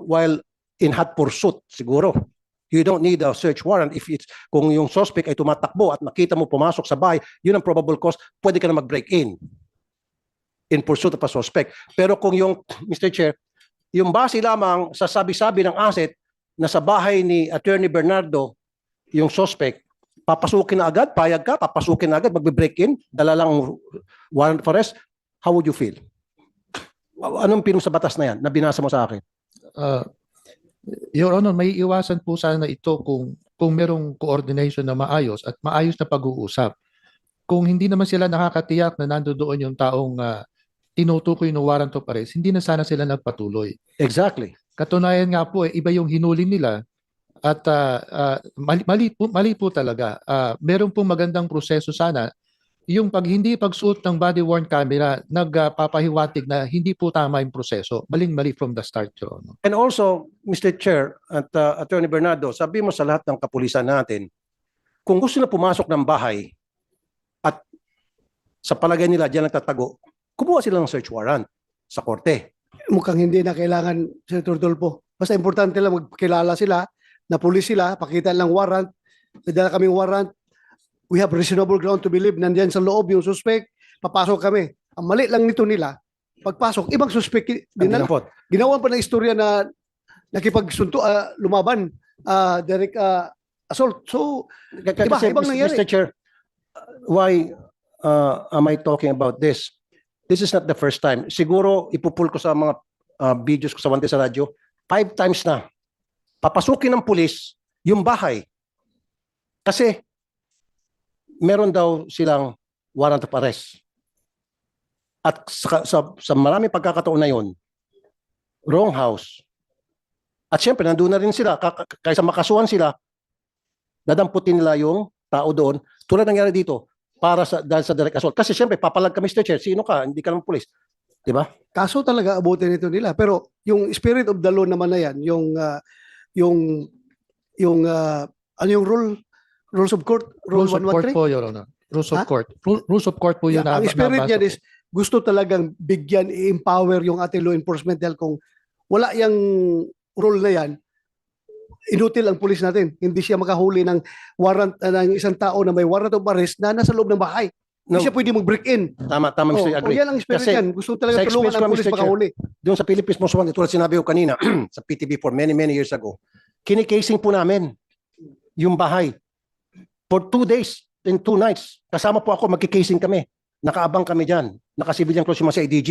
S3: while in hot pursuit, siguro. You don't need a search warrant if kung yung suspect ay tumatakbo at nakita mo pumasok sa bahay, yun ang probable cause, pwede ka na mag-break in pursuit of a suspect. Pero kung yung, Mr. Chair, yung base lamang sa sabi-sabi ng asset na sa bahay ni Attorney Bernardo, yung suspect, papasukin na agad, payag ka, papasukin na agad, magbe-break in, dala lang warrant of arrest, how would you feel? Anong pinong sa batas na yan na binasa mo sa akin?
S9: Your Honor, may iwasan po sana ito kung kung merong coordination na maayos at maayos na pag-uusap. Kung hindi naman sila nakakatiyak na nandoon yung taong tinutukoy ng warrant of arrest, hindi na sana sila nagpatuloy.
S3: Exactly.
S9: Katunayan nga po, iba yung hinuli nila at mali po talaga. Meron pong magandang proseso sana. Yung hindi pagsuot ng body-worn camera, nagpapahiwatig na hindi po tama yung proseso. Maling-mali from the start, Your Honor.
S3: And also, Mr. Chair at Attorney Bernardo, sabi mo sa lahat ng kapulisan natin, kung gusto na pumasok ng bahay at sa palagay nila diyan nagtatago, kumuha sila ng search warrant sa korte.
S2: Mukhang hindi na kailangan, Senator Tulfo. Basta importante lang magkilala sila, na pulis sila, pakita lang warrant, may dala kaming warrant, we have reasonable ground to believe nandiyan sa loob yung suspect, papasok kami. Ang mali lang nito nila, pagpasok, ibang suspect dinala. Ginawa pa ng istorya na nakipagsunto, lumaban, direct assault. So, ibang nangyari.
S3: Mr. Chair, why am I talking about this? This is not the first time. Siguro ipupul ko sa mga videos ko sa Wante sa radyo, 5 times na papasukin ng pulis yung bahay. Kasi meron daw silang warrant of arrest. At sa maraming pagkakataon na yun, wrong house. At syempre, nandun na rin sila. Kaysa makasuhan sila, dadamputin nila yung tao doon. Tulad nangyari dito, dahil sa direct assault. Kasi syempre, papalag ka, Mr. Chair, sino ka? Hindi ka naman pulis. Diba?
S2: Kaso talaga abutin ito nila. Pero yung spirit of the law naman na yan, ano yung rules of court?
S9: Rules of court
S2: 113?
S9: po, Your Honor. Rules of court. Rules of court po yun.
S2: Ang spirit niya is gusto talagang bigyan, i-empower yung ating law enforcement dahil kung wala yung rule na yan, inutil ang pulis natin. Hindi siya makahuli ng warrant ng isang tao na may warrant of arrest na nasa loob ng bahay. Hindi siya pwede mag-break in.
S3: Tama, Mr. Agree.
S2: Yan ang spirit
S3: Kasi
S2: yan. Gusto talaga
S3: sa
S2: tulungan
S3: experience
S2: ang
S3: ko,
S2: pulis
S3: Mr. Chair,
S2: makahuli.
S3: doon sa Philippines Most Wanted, tulad sinabi ko kanina, sa PTV for many years ago, kinikasing po namin yung bahay. For 2 days and 2 nights, kasama po ako, magkikasing kami. Nakaabang kami dyan. Nakasibilyan close yung mga sa ADG.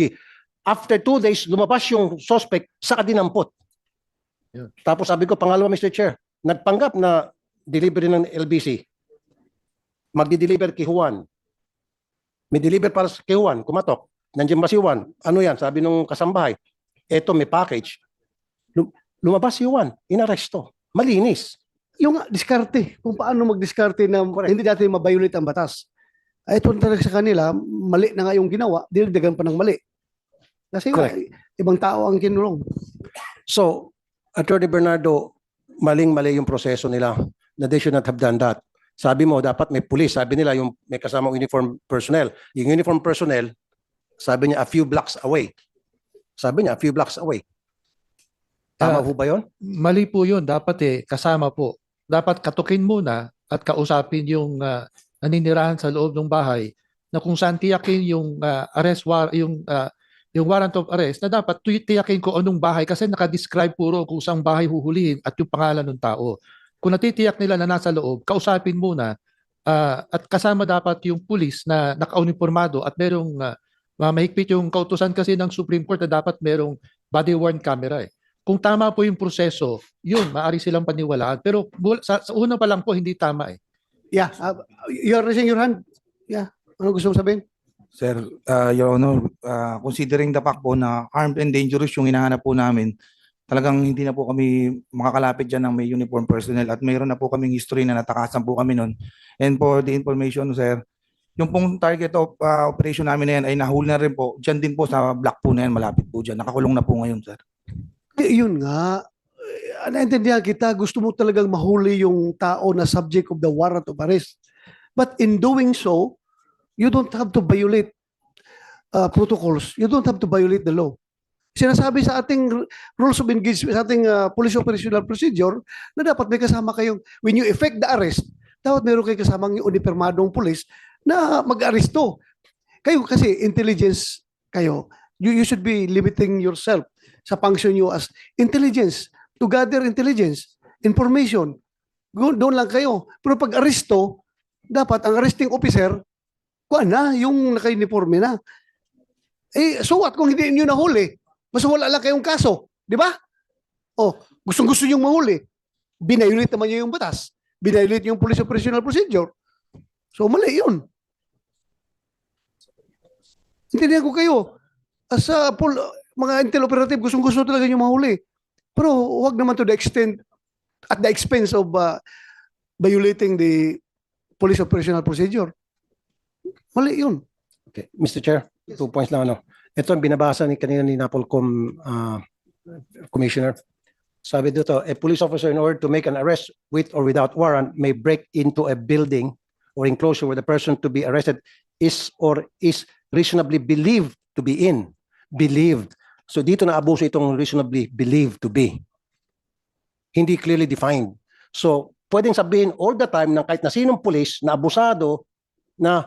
S3: After 2 days, lumabas yung suspect, saka dinampot.
S9: Yeah.
S3: Tapos sabi ko, pangalawa, Mr. Chair, nagpanggap na delivery ng LBC. Magdi-deliver kay Juan. May deliver para kay Juan, kumatok. Nandiyan ba si Juan? Ano yan? Sabi nung kasambahay. Eto, may package. Lumabas si Juan, inaresto. Malinis.
S2: Yung diskarte, kung paano mag-diskarte na hindi natin mabiolate ang batas. Ito talaga sa kanila, mali na nga yung ginawa, dinagdagan pa ng mali. Kasi ibang tao ang kinulong.
S3: So, Attorney Bernardo, maling-mali yung proseso nila na they should not have done that. Sabi mo, dapat may police. Sabi nila, yung may kasamang uniform personnel. Yung uniform personnel, sabi niya, a few blocks away. Sabi niya, a few blocks away. Tama po ba yun?
S9: Mali po yun. Dapat kasama po. Dapat katukin muna at kausapin yung naninirahan sa loob ng bahay na kung saan tiyakin yung yung warrant of arrest na dapat tiyakin ko anong bahay kasi nakadescribe puro kung saan bahay huhulihin at yung pangalan ng tao. Kung natitiyak nila na nasa loob, kausapin muna at kasama dapat yung pulis na naka-uniformado at merong mahigpit yung kautusan kasi ng Supreme Court na dapat merong body-worn camera. Kung tama po yung proseso, yun, maaari silang paniwalaan. Pero sa una pa lang po, hindi tama .
S2: Yeah, you're raising your hand. Yeah, ano gusto mo sabihin?
S5: Sir, Your Honor, considering the fact po na armed and dangerous yung hinahanap po namin, talagang hindi na po kami makakalapit dyan ng may uniform personnel at mayroon na po kaming history na natakasan po kami nun. And for the information, sir, yung pong target of operation namin na yan ay nahuli na rin po. Dyan din po sa block po na yan, malapit po dyan. Nakakulong na po ngayon, sir.
S2: Yun nga, naintindihan kita, gusto mo talagang mahuli yung tao na subject of the warrant of arrest. But in doing so, you don't have to violate protocols. You don't have to violate the law. Sinasabi sa ating rules of engagement, sa ating police operational procedure, na dapat may kasama kayong, when you effect the arrest, dapat meron kayo kasamang yung unipermadong police na mag-aresto. Kayo kasi intelligence kayo. You should be limiting yourself sa function nyo as intelligence, to gather intelligence, information. Doon lang kayo. Pero pag aresto, dapat ang arresting officer, kuha na, yung naka-uniforme na. So what kung hindi nyo nahuli? Basta wala lang kayong kaso. Di ba? Gustong-gusto nyo mahuli. Binayulit naman nyo yung batas. binailit yung police operational procedure. So mali yun. Intindihan ko kayo. As a mga intel operative, gustong-gusto talaga yung mahuli. Pero wag naman to the extent, at the expense of violating the police operational procedure. Mali yun.
S3: Okay. Mr. Chair, 2 points lang. Ito ang binabasa ni kanina ni Napolcom Commissioner. Sabi dito, a police officer in order to make an arrest with or without warrant may break into a building or enclosure where the person to be arrested is or is reasonably believed to be in. Believed. So dito na abuso itong reasonably believed to be. Hindi clearly defined. So pwedeng sabihin all the time ng kahit na sinong police na abusado na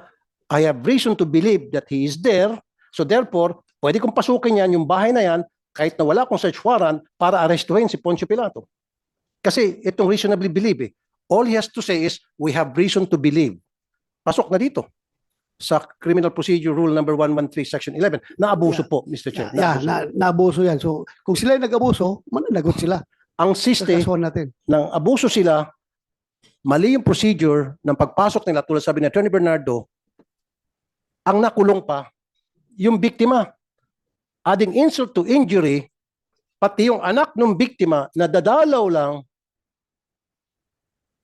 S3: I have reason to believe that he is there. So therefore, pwede kong pasukin yan, yung bahay na yan, kahit na wala akong search warrant para arrestuhin si Poncio Pilato. Kasi itong reasonably believe all he has to say is, we have reason to believe. Pasok na dito sa Criminal Procedure Rule number 113, Section 11. Naabuso po, Mr. Chair.
S2: Naabuso yan. So kung sila yung nag-abuso, mananagot sila.
S3: Ang siste
S2: Kakasuhan natin.
S3: ng abuso sila, mali yung procedure ng pagpasok nila tulad sabi ni Attorney Bernardo, ang nakulong pa, yung biktima. Adding insult to injury, pati yung anak ng biktima na dadalaw lang,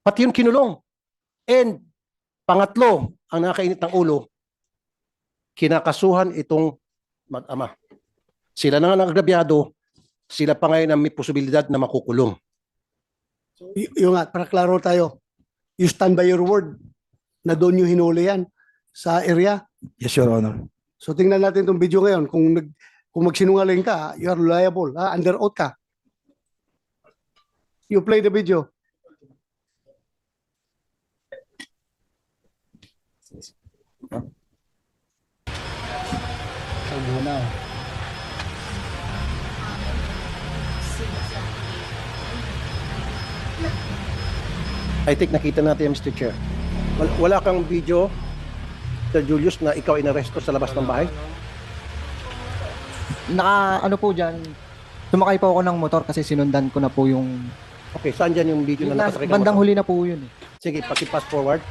S3: pati yung kinulong. And pangatlo, ang nakainit ng ulo, kinakasuhan itong mag-ama. Sila na nga nagrabyado, sila pa ngayon ang may posibilidad na makukulong.
S2: Yung nga, para klaro tayo, you stand by your word na doon yung hinuli yan sa area.
S5: Yes, Your Honor.
S2: So tingnan natin itong video ngayon. Kung magsinungaling ka, you are liable. Under oath ka. You play the video.
S3: I think nakita natin, Mr. Chair. Wala kang video, Sir Julius, na ikaw inaresto sa labas ng bahay?
S4: Ano po dyan, sumakay po ako ng motor kasi sinundan ko na po yung
S3: Okay, saan dyan yung video na nakasakay ka ng
S4: bandang
S3: motor?
S4: huli na po yun eh.
S3: Sige, paki-pass forward.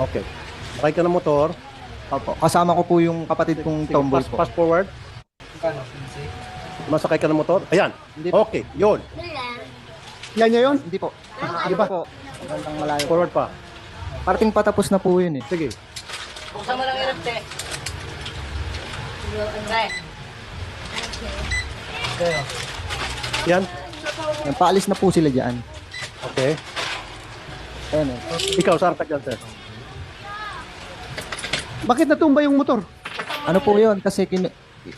S3: Okay. Sakay ka ng motor.
S4: Opo, kasama ko po yung kapatid kong
S3: Sige,
S4: tomboy po.
S3: pass forward. Masakay ka ng motor. Ayan.
S4: Hindi po.
S3: Okay, yun.
S2: Yan niya yun?
S4: Hindi po.
S2: Di ba?
S4: Po, bandang malayo.
S3: Forward pa.
S4: Parting patapos na po yun eh.
S3: Sige.
S7: Buksan mo lang yung te. Pre.
S3: Yan.
S4: Paalis na po sila dyan.
S3: Okay.
S4: Ayan eh.
S3: Ikaw, saan ka dyan, sir?
S2: Bakit natumba yung motor?
S4: Ano po yun? Kasi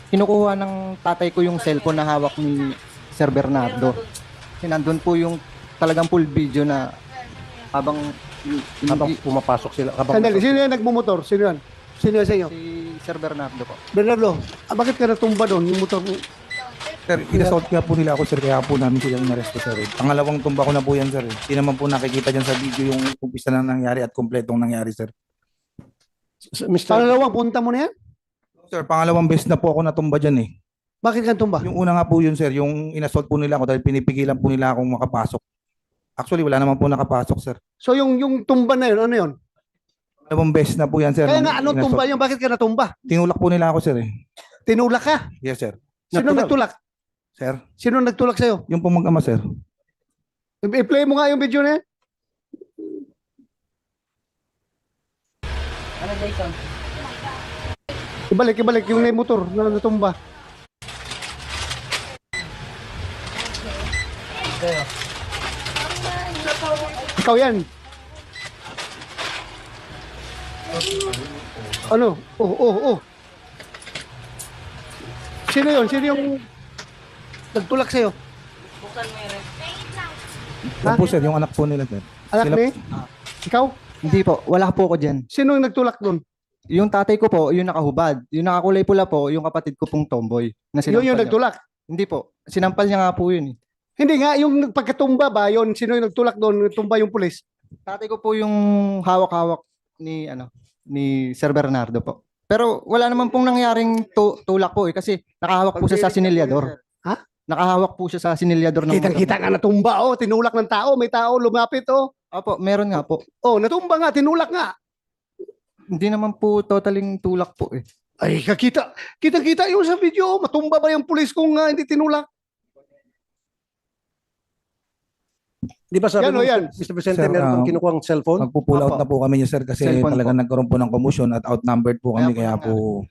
S4: kinukuha ng tatay ko yung cellphone na hawak ni Sir Bernardo. Kasi nandun po yung talagang full video na habang
S3: pumapasok sila.
S2: Sandali, sino yan nagmumotor? Sino yan? Sino yan sa inyo?
S4: si Sir Bernardo po.
S2: Bernardo, bakit ka natumba doon? Yung motor mo?
S5: Sir, inassault nga po nila ako, sir, kaya po namin silang inaresto, sir. Pangalawang tumba ko na po yan, sir. Hindi naman po nakikita dyan sa video yung umpisa na nangyari at kompletong nangyari, sir.
S3: Mr.
S2: Pangalawang punta mo na yan?
S5: Sir, pangalawang beses na po ako natumba dyan eh.
S2: Bakit ka natumba?
S5: Yung una nga po yun, sir, yung inassault po nila ako dahil pinipigilan po nila akong makapasok. Actually, wala naman po nakapasok, sir.
S2: So yung tumba na yun, ano yun?
S5: Pangalawang beses na po yan, sir.
S2: Kaya
S5: nung
S2: nga, anong
S5: inassault.
S2: tumba yun? Bakit ka natumba?
S5: Tinulak po nila ako, sir eh.
S2: Tinulak ka?
S5: Yes, sir.
S2: Sino nagtulak?
S5: Sir,
S2: Sino nagtulak sa'yo?
S5: yung po mag-ama, sir.
S2: I-play mo nga yung video na yan.
S7: Ano, Jason?
S2: Ibalik yung may motor na natumba. Ikaw yan. Ano? Oh. Sino yun? Sino yung nagtulak sa'yo?
S7: Buksan mo yung ref.
S5: Yan po, sir, yung anak po nila, sir.
S2: Anak
S5: Sila-
S2: ni? Ikaw?
S4: Hindi po, wala po ako dyan.
S2: Sino yung nagtulak doon?
S4: Yung tatay ko po, yung nakahubad. Yung nakakulay pula po, yung kapatid ko pong tomboy. Na
S2: Yun
S4: sinampal
S2: yung
S4: niya.
S2: nagtulak.
S4: Hindi po. Sinampal niya nga po yun eh.
S2: Hindi nga, yung pagkatumba ba, yun, sino yung nagtulak doon, tumba yung pulis?
S4: Tatay ko po yung hawak-hawak ni Sir Bernardo po. Pero wala naman pong nangyaring tulak po eh kasi nakahawak po siya sa sinilyador.
S2: Ha?
S4: Nakahawak po siya sa sinilyador ng
S2: Kitang-kita nga natumba, oh, tinulak ng tao, may tao lumapit, oh.
S4: Opo, meron nga po.
S2: Oh, natumba nga, tinulak nga.
S4: Hindi naman po totaling tulak po eh.
S2: Ay, kita yung sa video. Matumba ba yung pulis kung hindi tinulak?
S3: Di ba sabi
S2: Yan
S3: mo,
S2: o yan.
S3: Mr. Presidente,
S5: Sir,
S3: meron kang kinukuha ang cellphone?
S5: Magpo-pull out
S4: Opo.
S5: na po kami niya, sir, kasi
S4: Cellphone
S5: talagang
S4: po.
S5: nagkaroon po ng commotion at outnumbered po kami,
S4: Kaya
S5: kaya
S4: po
S5: po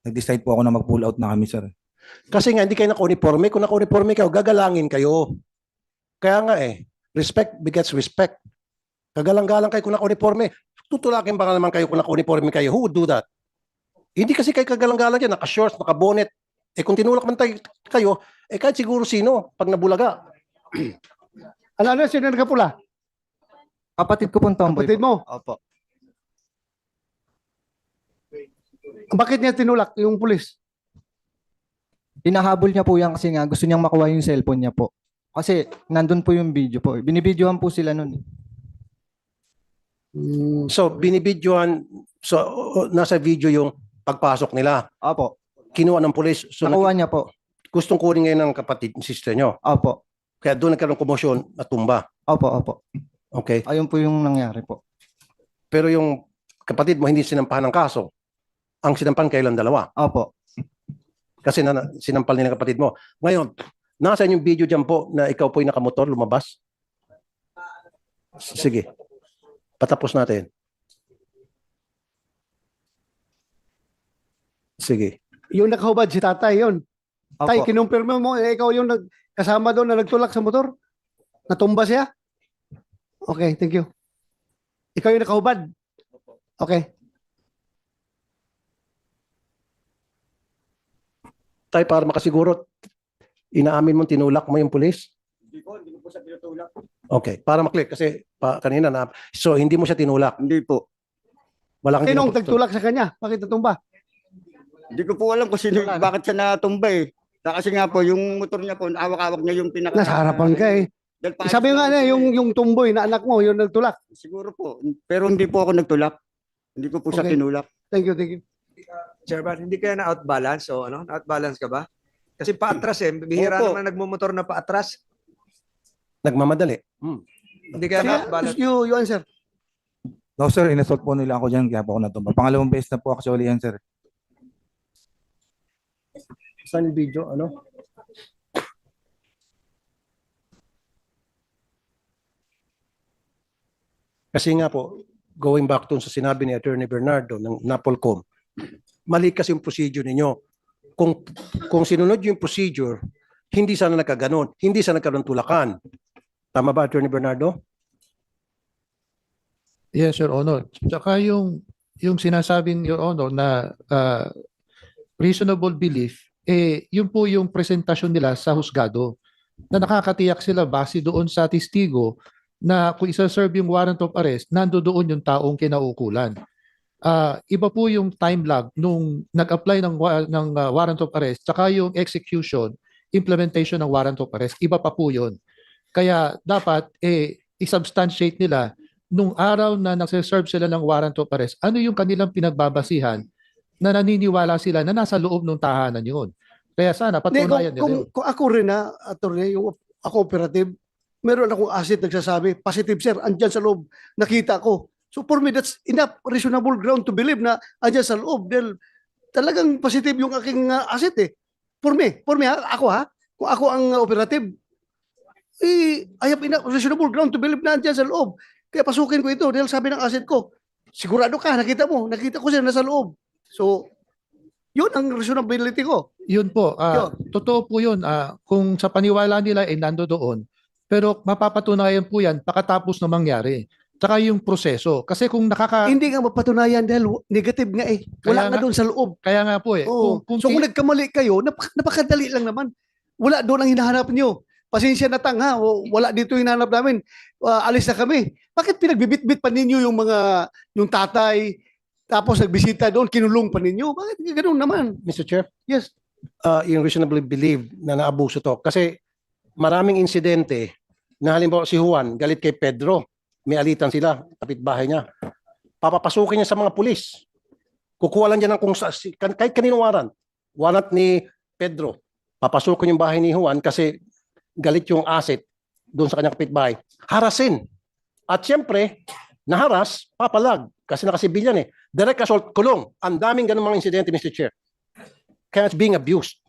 S5: nag-decide po ako na mag-pull out na kami, sir.
S3: Kasi nga, hindi kayo naka-uniforme. Kung naka-uniforme kayo, gagalangin kayo. Kaya nga respect begets respect. Kagalang-galang kayo kung naka-uniforme. Tutulakin ba naman kayo kung naka-uniforme kayo? Who would do that? Hindi kasi kayo kagalang-galang dyan, naka-shorts, naka-bonnet. Kung tinulak man kayo, kahit siguro sino, pag nabulaga.
S2: Ano sino nagkapula?
S4: Kapatid ko pong tomboy
S2: Kapatid
S4: po.
S2: mo?
S4: Opo.
S2: Bakit niya tinulak yung pulis?
S4: Hinahabol niya po yan kasi nga gusto niyang makuha yung cellphone niya po. Kasi nandun po yung video po. Binibidyohan po sila nun.
S3: So, binibidyohan, so nasa video yung pagpasok nila.
S4: Opo.
S3: Kinuha ng pulis. So,
S4: Nakuha niya po.
S3: gustong kunin ngayon ng kapatid, sister nyo.
S4: Opo.
S3: Kaya doon nagkaroon komosyon at tumba.
S4: Opo, opo.
S3: Okay?
S4: Ayun po yung nangyari po.
S3: Pero yung kapatid mo hindi sinampahan ng kaso. Ang sinampahan kailan dalawa.
S4: Opo.
S3: Kasi sinampal nila ng kapatid mo. Ngayon, nasaan yung video dyan po na ikaw po yung nakamotor, lumabas? Sige. Patapos natin. Sige.
S2: Yung nakahubad si tatay yun.
S4: Opo.
S2: Tay, kinumpirma mo, ikaw yung kasama doon na nagtulak sa motor? Natumba siya? Okay, thank you. Ikaw yung nakahubad? Okay.
S3: Tay, para makasiguro, inaamin mo, tinulak mo yung pulis?
S1: Hindi ko po siya tinutulak.
S3: Okay, para maklik kasi kanina na. So, hindi mo siya tinulak.
S1: Hindi po.
S3: Wala kang
S2: Sinong
S3: tinutulak.
S2: nagtulak sa kanya? Bakit natumba?
S1: Hindi ko po alam kung sino, bakit siya natumba eh. Kasi nga po, yung motor niya po, awak-awak niya yung pinaka...
S2: Nasa harapan ka eh.
S1: Dahil pa-
S2: Sabi nga na, yung tumboy na anak mo, yung nagtulak.
S1: Siguro po. Pero hindi po ako nagtulak. Hindi ko po siya
S2: Okay.
S1: tinulak.
S2: Thank you, thank you.
S10: Chairman, hindi kaya na-outbalance o ano? Na-outbalance ka ba? Kasi paatras bihira
S1: Opo.
S10: naman nagmumotor na paatras.
S3: Nagmamadali.
S10: Hindi kaya
S2: Sige,
S10: na-outbalance.
S2: you answer.
S5: No, sir, inassault po nila ako dyan, kaya po ako natumba. Pangalawang beses na po actually yan, sir.
S3: Saan yung video? Ano? Kasi nga po, going back to sa sinabi ni Attorney Bernardo ng Napolcom, mali kasi yung procedure ninyo. Kung sinunod yung procedure, hindi sana nagkaganon, hindi sana nagkaroon tulakan. Tama ba, Attorney Bernardo?
S9: Yes, Your Honor. Tsaka yung sinasabing, Your Honor, na reasonable belief, yun po yung presentasyon nila sa husgado na nakakatiyak sila base doon sa testigo na kung isa-serve yung warrant of arrest, nandoon yung taong kinaukulan. Iba po yung time lag nung nag-apply ng warrant of arrest tsaka yung execution, implementation ng warrant of arrest, iba pa po yun. Kaya dapat i-substantiate nila nung araw na nagse-serve sila ng warrant of arrest, ano yung kanilang pinagbabasihan na naniniwala sila na nasa loob ng tahanan yun. Kaya sana patunayan nila yun.
S2: Kung ako rin attorney, yung ako operative, meron akong asset nagsasabi, positive sir, andyan sa loob, nakita ko. So for me, that's enough reasonable ground to believe na andyan sa loob. Dahil talagang positive yung aking asset eh. For me ako kung ako ang operative, I have enough reasonable ground to believe na andyan sa loob. Kaya pasukin ko ito dahil sabi ng asset ko, sigurado ka, nakita ko siya nasa loob. So, yun ang reasonability ko.
S9: Yun po,
S2: Yun.
S9: totoo po yun. Kung sa paniwala nila nando doon, pero mapapatunayan po yan pagkatapos na mangyari. Tsaka yung proseso. Kasi kung
S2: Hindi nga mapatunayan dahil negative nga eh. Wala
S9: Kaya
S2: nga
S9: nga-
S2: doon sa loob.
S9: kaya nga po
S2: Oo. So kung nagkamali kayo, napakadali lang naman. Wala doon ang hinahanap nyo. Pasensya na tanga, wala dito yung hinahanap namin. Alis na kami. Bakit pinagbibit-bit pa ninyo yung tatay, tapos nagbisita doon, kinulong pa ninyo? Bakit ganoon naman?
S3: Mr. Chair?
S2: Yes.
S3: Yung reasonably believe na naabuso to. Kasi maraming insidente na halimbawa si Juan, galit kay Pedro, may alitan sila, kapitbahay niya. Papapasukin niya sa mga pulis. Kukuha lang niya ng kahit kaninong warrant ni Pedro. Papasukin yung bahay ni Juan kasi galit yung asset doon sa kanyang kapitbahay. Harasin. At siyempre, naharas, papalag. Kasi nakasibilyan eh. Direct assault, kulong. Ang daming ganung mga insidente, Mr. Chair. Kaya it's being abused.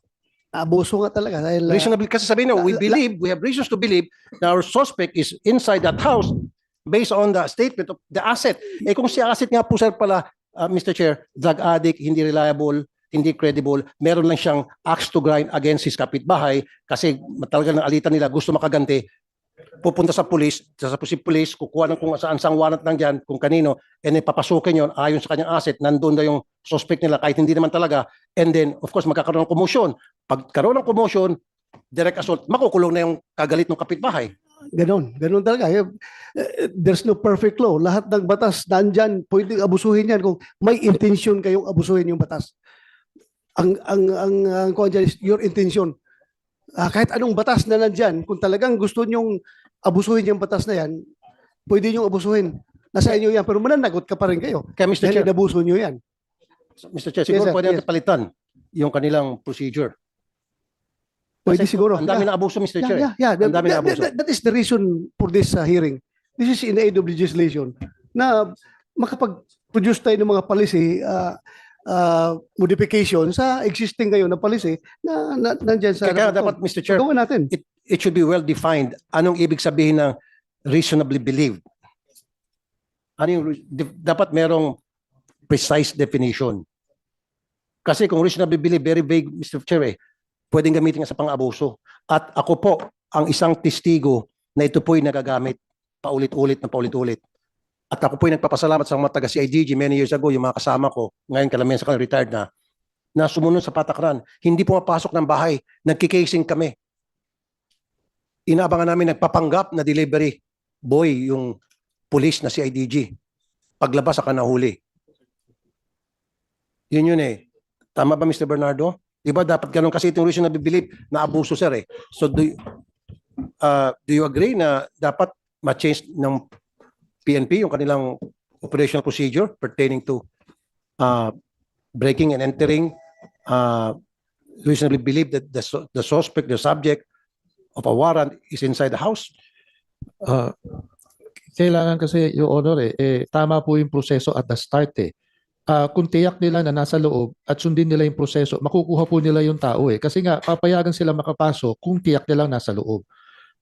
S2: Abuso nga talaga. Dahil,
S3: Reasonably, kasi sabihin na, we have reasons to believe that our suspect is inside that house based on the statement of the asset. Eh kung si asset nga po sir pala, Mr. Chair, drug addict, hindi reliable, hindi credible, meron lang siyang axe to grind against his kapitbahay kasi talaga ng alitan nila, gusto makaganti, pupunta sa pulis, si pulis, kukuha ng kung saan sang warrant lang dyan, kung kanino, and then papasukin yon ayon sa kanyang asset, nandun na yung suspect nila kahit hindi naman talaga, and then of course magkakaroon ng commotion. Pagkaroon ng commotion, direct assault, makukulong na yung kagalit ng kapitbahay.
S2: Ganon talaga. There's no perfect law. Lahat ng batas nandyan, pwedeng abusuhin yan kung may intention kayong abusuhin yung batas. Ang kung dyan is your intention. Kahit anong batas na nandyan, kung talagang gusto nyong abusuhin yung batas na yan, pwede nyong abusuhin. Nasa inyo yan, pero mananagot ka pa rin kayo.
S3: Kaya Mr.
S2: Dahil
S3: Chair,
S2: inabuso nyo yan.
S3: Mr. Chair, siguro
S2: Yes, sir.
S3: pwede natin
S2: Yes.
S3: palitan yung kanilang procedure.
S2: Pwede
S3: Kasi
S2: siguro.
S3: Ang dami ng abuso, Mr. Chair.
S2: Yeah.
S3: Ang dami ng abuso.
S2: That is the reason for this hearing. This is in aid of legislation na makapag-produce tayo ng mga policy modification sa existing ngayon na policy na nandyan sa
S3: Kaya dapat, Mr. Chair,
S2: gawin natin.
S3: it should be well defined. Anong ibig sabihin ng reasonably believed? Dapat merong precise definition. Kasi kung reasonably believed, very vague, Mr. Chair, pwedeng gamitin nga sa pang-abuso. At ako po, ang isang testigo na ito po'y nagagamit paulit-ulit. At ako po'y nagpapasalamat sa mga taga-CIDG many years ago, yung mga kasama ko, ngayon kalamihan sa kanila retired na sumunod sa patakran. Hindi pumapasok ng bahay, nagkikasing kami. Inaabangan namin nagpapanggap na delivery boy yung police na CIDG. Paglabas sa kanahuli. Yun eh. Tama ba, Mr. Bernardo? Diba dapat ganun kasi itong reason na believe na abuso sir eh. So do you agree na dapat ma-change ng PNP yung kanilang operational procedure pertaining to breaking and entering, reasonably believe that the suspect, the subject of a warrant is inside the house?
S9: Kailangan kasi, Your Honor, tama po yung proseso at the start eh. Kung tiyak nila na nasa loob at sundin nila yung proseso, makukuha po nila yung tao eh. Kasi nga, papayagan sila makapasok kung tiyak nilang nasa loob.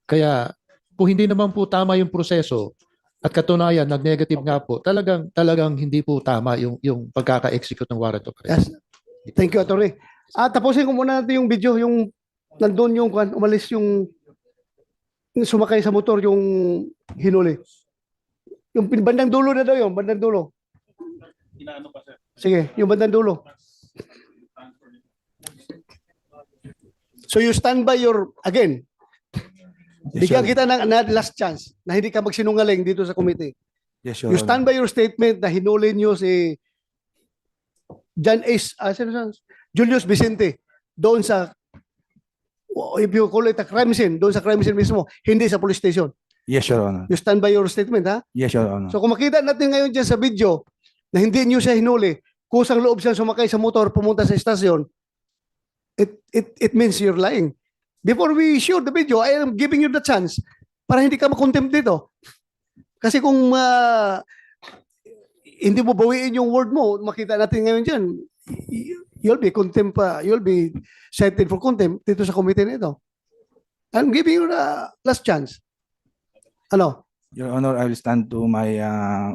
S9: Kaya, kung hindi naman po tama yung proseso at katunayan, nag-negative nga po, talagang hindi po tama yung pagkaka-execute ng warrant of arrest.
S2: Yes. Thank you, Atty. Tapusin ko muna natin yung video, yung nandun yung umalis yung sumakay sa motor yung hinuli. Yung bandang dulo na daw yun, bandang dulo. Sige, yung bandang dulo. So you stand by your, again, bigyan kita ng last chance na hindi ka magsinungaling dito sa committee.
S5: Yes, Your
S2: You stand by your statement na hinuli niyo si Julius Vicente doon sa, if you call it a crime scene, doon sa crime scene mismo, hindi sa police station.
S5: Yes, Your Honor.
S2: You stand by your statement, ha?
S5: Yes, Your Honor.
S2: So kung makita natin ngayon dyan sa video na hindi niyo siya hinuli, kusang loob siya sumakay sa motor, pumunta sa estasyon, it means you're lying. Before we show the video, I am giving you the chance para hindi ka makontempt dito. Kasi kung hindi mo bawiin yung word mo, makita natin ngayon dyan, you'll be cited for contempt dito sa committee nito. I'm giving you the last chance. Ano?
S5: Your Honor, I will stand to my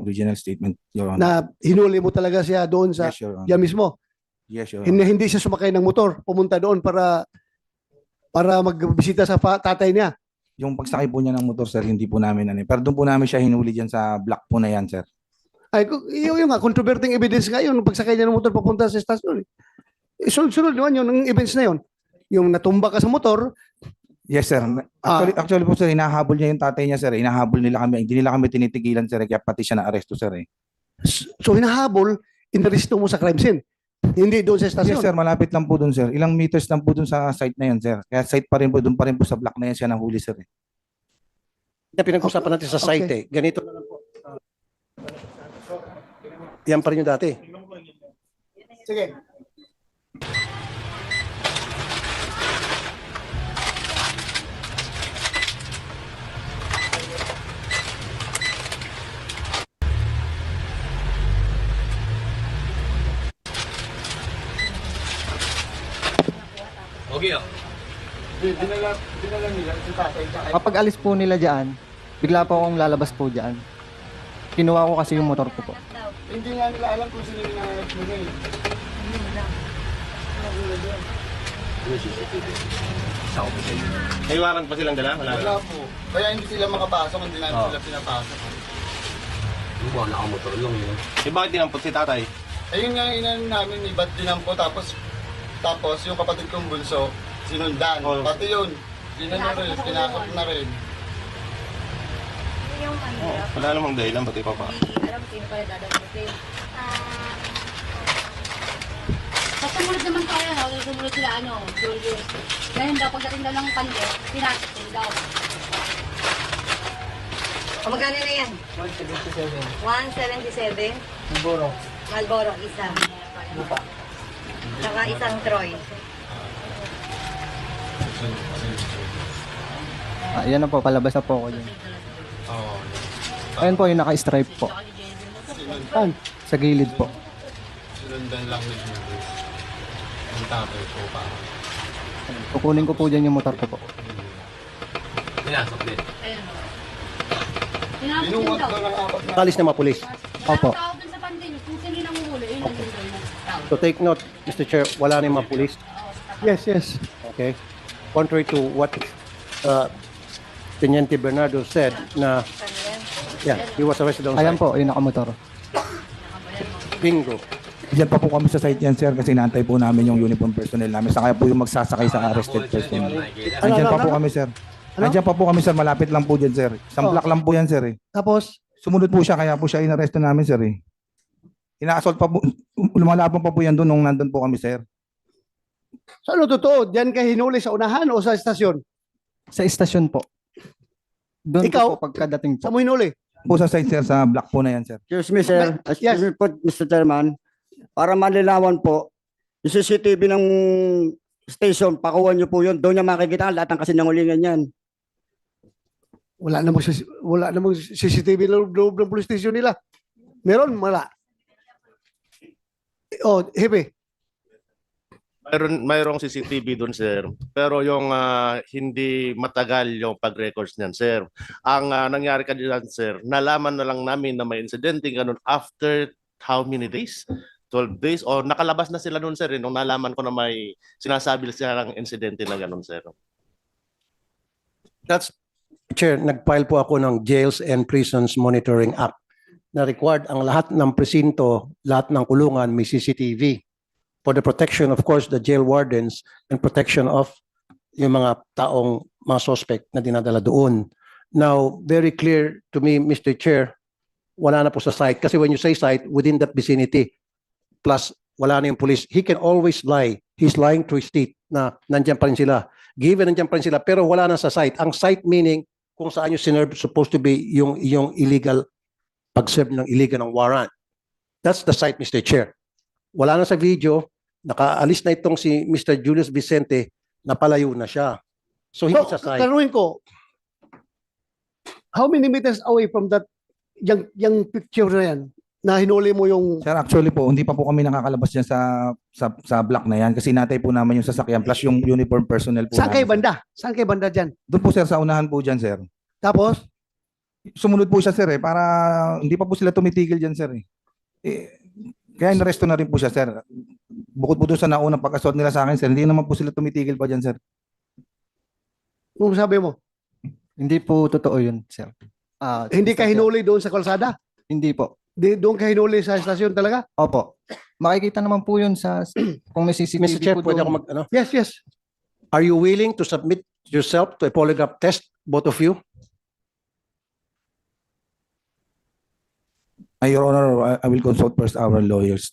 S5: original statement, Your Honor.
S2: Na hinuli mo talaga siya doon sa
S5: Yes, Your Honor.
S2: yan mismo.
S5: Yes, Your Honor.
S2: Hindi siya sumakay ng motor, pumunta doon para magbisita sa tatay niya.
S5: Yung pagsakay po niya ng motor, sir, hindi po namin pero doon po namin siya hinuli dyan sa block po na yan, sir.
S2: Ay, yung nga, controverting evidence nga yun, pagsakay niya ng motor papunta sa estasyon. Sunod naman yun, ng events na yun. Yung natumba ka sa motor.
S5: Yes, sir. Actually po, sir, hinahabol niya yung tatay niya, sir. Hinahabol nila kami. Hindi nila kami tinitigilan, sir. Kaya pati siya na-aresto, sir.
S2: So, hinahabol, inaresto mo sa crime scene. Hindi doon sa estasyon.
S5: Yes, sir. Malapit lang po doon, sir. Ilang meters lang po doon sa site na yan, sir. Kaya site pa rin po, doon pa rin po sa block na yan siya nahuli, sir.
S3: Pinag-usapan natin sa site eh. Ganito na lang po. Yan pa rin yung dati.
S2: Sige.
S4: Kapag alis po nila dyan, bigla po akong lalabas po dyan. Kinuha ko kasi yung motor ko po.
S1: Hindi nga nila alam kung sino yung nangyayari.
S8: May warrant pa silang dala?
S1: Wala po. Kaya hindi sila makapasok, hindi namin sila pinapasok.
S8: Eh bakit dinampot si tatay?
S1: Ayun nga inan namin, iba't dinampo, tapos yung kapatid kong bunso, sinundan.
S8: Oh.
S1: Pati yun, ginano rin, pinakot na rin.
S7: Yung mahirap.
S8: Wala namang dahilan, ba't ipa pa?
S7: Hindi alam sino pala dadagdasin. Sa sumunod naman tayo, no? Sumunod sila, Julius. Ngayon daw, pagdating daw ng pande, pinasok sila daw. O magkano na yan? 177. 177?
S4: Siguro.
S7: Malboro, isa. Saka isang Troy.
S4: Yan na po, palabas na po ako dyan. Ayun po, yung naka-stripe po.
S2: Saan?
S4: Sa gilid po.
S1: Sinundan lang ni Julius. Ang tatay ko pa.
S4: Kukunin ko po dyan yung motor ko po.
S1: Binuwag na ng apat na.
S3: Kalis na mga pulis.
S4: Opo.
S7: Tao dun sa pande, kung sino yung nanguhuli, yun ang tao.
S3: So take note, Mr. Chair, wala na yung mga pulis.
S2: Yes, yes.
S3: Okay? Contrary to what Teniente Bernardo said na yeah, he was arrested on
S4: Ayan
S3: site.
S4: po, yung nakamotor.
S3: Bingo.
S5: Diyan pa po kami sa site yan, sir, kasi inaantay po namin yung uniform personnel namin. Saka po yung magsasakay sa arrested person. Andiyan pa po kami, sir. Andiyan pa po kami, sir. Malapit lang po dyan, sir. Isang block lang po yan, sir.
S2: Tapos,
S5: Sumunod po siya, kaya po siya inaresto namin, sir. Ina-assault pa po, lumalaban pa po yan doon nung nandun po kami, sir.
S2: sa ano totoo? Diyan ka hinuli sa unahan o sa estasyon?
S4: Sa istasyon po. Doon
S2: Ikaw?
S4: po pagkadating
S2: Sa
S4: po.
S2: mo hinuli?
S5: Po sa site, sir, sa block po na yan, sir.
S1: Excuse me, sir.
S2: Yes.
S1: Excuse me po, Mr. Chairman. Para manilawan po, yung CCTV ng station, pakuha niyo po yun. Doon niya makikita ang lahat ng kasinangulingan yan.
S2: Wala namang CCTV loob ng police station nila. Meron? Wala. Oh, Hepe.
S11: Mayroong CCTV doon, sir. Pero yung hindi matagal yung pag-records niyan, sir. Ang nangyari kanina, sir, nalaman na lang namin na may insidente ganun after how many days? 12 days? O nakalabas na sila noon, sir, nung nalaman ko na may sinasabi sila ng insidente na ganun, sir.
S3: That's, Chair, nag-file po ako ng Jails and Prisons Monitoring Act na required ang lahat ng presinto, lahat ng kulungan may CCTV for the protection, of course, the jail wardens and protection of yung mga taong, mga suspect na dinadala doon. Now, very clear to me, Mr. Chair, wala na po sa site. Kasi when you say site, within that vicinity, plus wala na yung police, he can always lie. He's lying to his state na nandyan pa rin sila. Given nandyan pa rin sila, pero wala na sa site. Ang site meaning, kung saan yung sinerve supposed to be yung illegal, pag-serve ng illegal ng warrant. That's the site, Mr. Chair. Wala na sa video, nakaalis na itong si Mr. Julius Vicente, napalayo na siya. So, hindi sa site.
S2: Tanungin ko, how many meters away from that, yung picture na yan, na hinuli mo yung...
S5: Sir, actually po, hindi pa po kami nakakalabas dyan sa block na yan kasi natay po naman yung sasakyan plus yung uniform personnel po.
S2: Saan kayo
S5: namin, sir.
S2: banda? Saan kayo banda dyan?
S5: Doon po, sir, sa unahan po dyan, sir.
S2: Tapos,
S5: Sumunod po siya, sir, para hindi pa po sila tumitigil dyan, sir. Kaya inaresto na rin po siya, sir. Bukod po doon sa naunang pag-assault nila sa akin, sir, hindi naman po sila tumitigil pa dyan, sir.
S2: kung sabi mo,
S4: Hindi po totoo yun, sir.
S2: hindi ka hinuli doon sa kalsada?
S4: Hindi po.
S2: Doon ka hinuli sa estasyon talaga?
S4: Opo. Makikita naman po yun sa kung may CCTV
S3: Mr. Chair,
S4: po
S3: pwede
S4: doon.
S3: ako mag, ano?
S2: Yes, yes.
S3: Are you willing to submit yourself to a polygraph test, both of you?
S5: Your Honor, I will consult first our lawyers.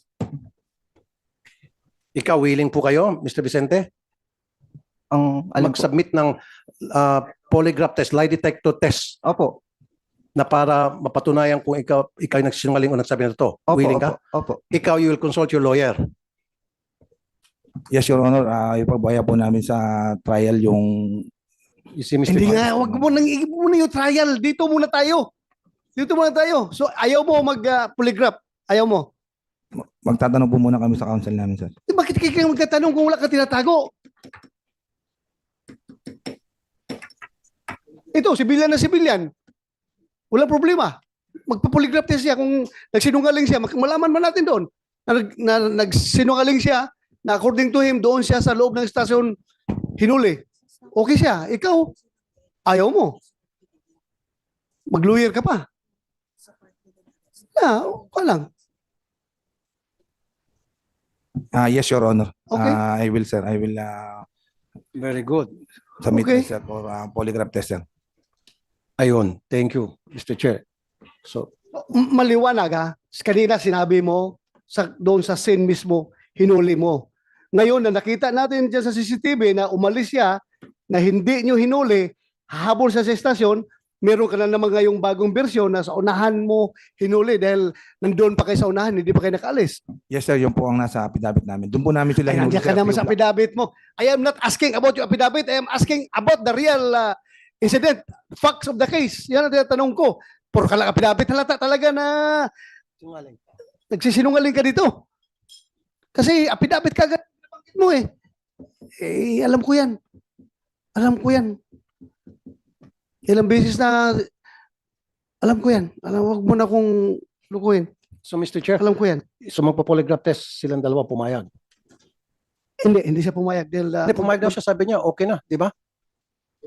S3: Ikaw, willing po kayo, Mr. Vicente?
S4: Ang alam ko.
S3: Mag-submit ng polygraph test, lie detector test
S4: Opo.
S3: na para mapatunayan kung ikaw yung nagsinungaling o nagsabi na ito.
S4: Opo.
S3: Willing ka?
S4: Opo.
S3: Ikaw, you will consult your lawyer.
S5: Yes, Your Honor, ipabaya po namin sa trial yung...
S3: You see, Mr.
S2: Hindi
S3: Vicente?
S2: nga, wag mo nang iigip muna yung trial. Dito muna tayo. So, ayaw mo mag-polygraph. Ayaw mo.
S5: Magtatanong po muna kami sa counsel namin, sir.
S2: Bakit kayo magtatanong kung wala ka tinatago? Ito, sibilyan na sibilyan. Walang problema. Magpa-polygraph test siya kung nagsinungaling siya. Malaman man natin doon na nagsinungaling siya na according to him, doon siya sa loob ng estasyon hinuli. Okay siya. Ikaw, ayaw mo. Mag-lawyer ka pa. Walang.
S5: Yes, Your Honor.
S2: Okay.
S5: I will, sir. I will
S3: Very good.
S5: submit
S2: Okay.
S5: sir, for polygraph test, sir.
S3: Ayun. Thank you, Mr. Chair. So,
S2: Maliwanag ha. Kanina sinabi mo doon sa scene mismo, hinuli mo. Ngayon na nakita natin dyan sa CCTV na umalis siya, na hindi nyo hinuli, habol sa estasyon, meron ka na naman ngayong bagong bersyon na sa unahan mo hinuli dahil nandoon pa kayo sa unahan, hindi pa kayo nakaalis.
S5: Yes, sir. Yun po ang nasa affidavit namin. Doon po namin sila
S2: Ay, nandiyan ka
S5: sir.
S2: naman sa affidavit mo. I am not asking about your affidavit. I am asking about the real incident, facts of the case. Yan ang tinatanong ko. Puro ka lang affidavit, halata talaga na nagsisinungaling ka dito. Kasi affidavit ka agad nabanggit mo eh. Alam ko yan. Alam ko yan. Ilang beses na alam ko yan. Wag mo na kung lukuhin.
S3: so Mr. Chair,
S2: Alam ko yan.
S3: so magpa-polygraph test silang dalawa pumayag.
S2: Hindi siya pumayag. Dahil,
S3: Hindi, pumayag daw siya, sabi niya, okay na, di ba?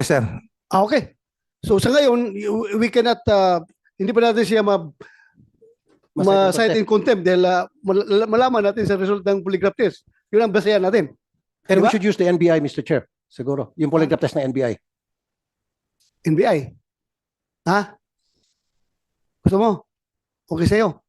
S5: Yes, sir.
S2: Okay. So sa ngayon, we cannot, hindi pa natin siya ma-cite in contempt dahil malaman natin sa result ng polygraph test. Yun ang basehan natin.
S3: And we
S2: Diba?
S3: should use the NBI, Mr. Chair. Siguro. Yung polygraph test ng NBI.
S2: NBI. Ha? Gusto mo? Okay sa'yo.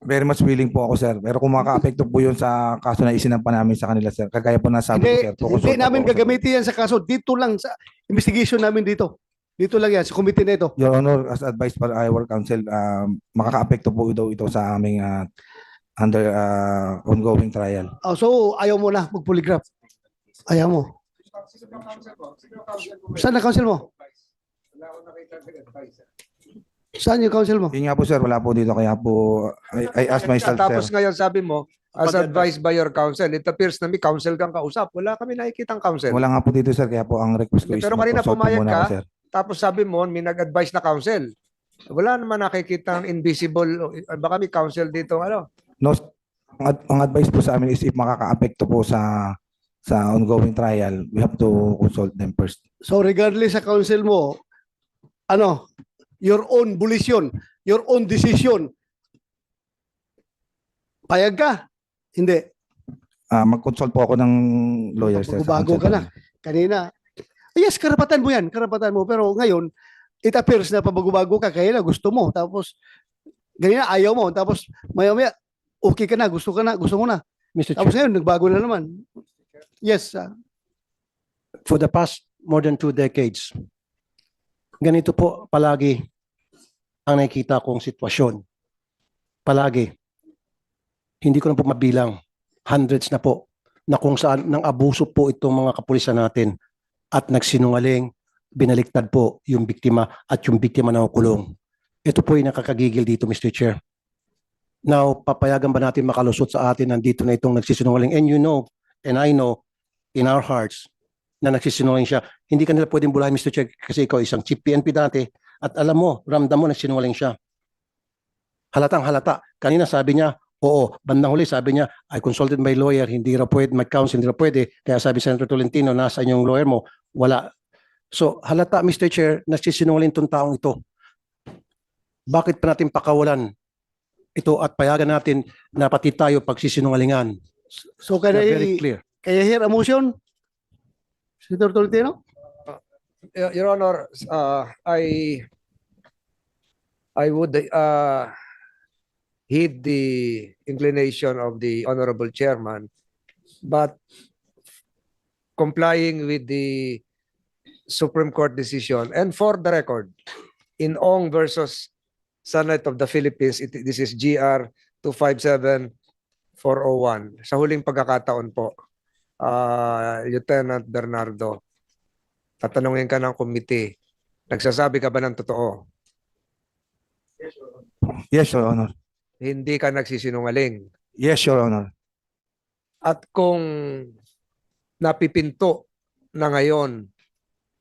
S5: Very much willing po ako, sir. Pero kung makaka-apekto po yun sa kaso na isinampa namin sa kanila, sir. Kagaya po nasabi ko, sir.
S2: Hindi namin gagamitin yan sa kaso. Dito lang sa investigation namin dito. Dito lang yan sa committee na ito.
S5: Your Honor, as advised by our counsel, makaka-apekto po daw ito sa aming under ongoing trial.
S2: So ayaw mo na mag-polygraph. Ayaw mo. Saan na counsel mo? Saan yung counsel mo?
S5: Yun nga po, sir. Wala po dito. Kaya po, I asked myself,
S10: Tapos
S5: sir.
S10: ngayon sabi mo, as advised by your counsel, it appears na may counsel kang kausap. Wala kami nakikitang counsel.
S5: Wala nga po dito, sir. Kaya po ang request ko is
S10: Pero kanina
S5: mag-consult po
S10: pumayag
S5: muna
S10: ka.
S5: ako, sir.
S10: Tapos sabi mo, may nag-advise na counsel. Wala naman nakikitang invisible, baka may counsel dito, ano?
S5: No, ang advice po sa amin is if makaka-apekto po sa ongoing trial, we have to consult them first.
S2: So regardless sa counsel mo, your own volition, your own decision, payag ka? Hindi.
S5: Mag-consult po ako ng lawyer, sir. sa
S2: Bago
S5: consent
S2: ka na.
S5: namin.
S2: Kanina. Yes, karapatan mo yan. Karapatan mo. Pero ngayon, it appears na pabago-bago ka. Kaya na gusto mo. Tapos, ganyan ayaw mo. Tapos, maya-maya, okay ka na. Gusto mo na.
S3: Mr.
S2: Tapos
S3: Chair,
S2: ngayon, nagbago na naman. Yes.
S3: for the past more than 2 decades, ganito po palagi ang nakikita kong sitwasyon. Palagi. Hindi ko na po mabilang. Hundreds na po na kung saan nang abuso po itong mga kapulisan natin at nagsinungaling, binaliktad po yung biktima at yung biktima na kulong. Ito po yung nakakagigil dito, Mr. Chair. Now, papayagan ba natin makalusot sa atin nandito na itong nagsisinungaling? And you know, and I know, in our hearts, na nagsisinungaling siya. Hindi ka nila pwedeng bulahin, Mr. Chair, kasi ikaw isang chief PNP dati at alam mo, ramdam mo nagsinungaling siya. Halatang halata. Kanina sabi niya, oo, bandang huli sabi niya, I consulted my lawyer, hindi raw pwede, mag-counsel, hindi raw pwede. Kaya sabi Senator Tolentino, nasaan yung lawyer mo? Wala. So, halata, Mr. Chair, nagsisinungaling itong taong ito. Bakit pa natin pakawalan ito at payagan natin na pati tayo pagsisinungalingan?
S2: So,
S3: Very clear.
S2: kaya hear a motion? Senator Tolentino?
S10: Your Honor, I would heed the inclination of the Honorable Chairman, but complying with the Supreme Court decision, and for the record, in Ong versus Senate of the Philippines, this is GR 257-401. Sa huling pagkakataon po, Lieutenant Bernardo, tatanungin ka ng committee, nagsasabi ka ba ng totoo?
S5: Yes, Your Honor.
S10: Hindi ka nagsisinungaling.
S5: Yes, Your Honor.
S10: At kung napipinto na ngayon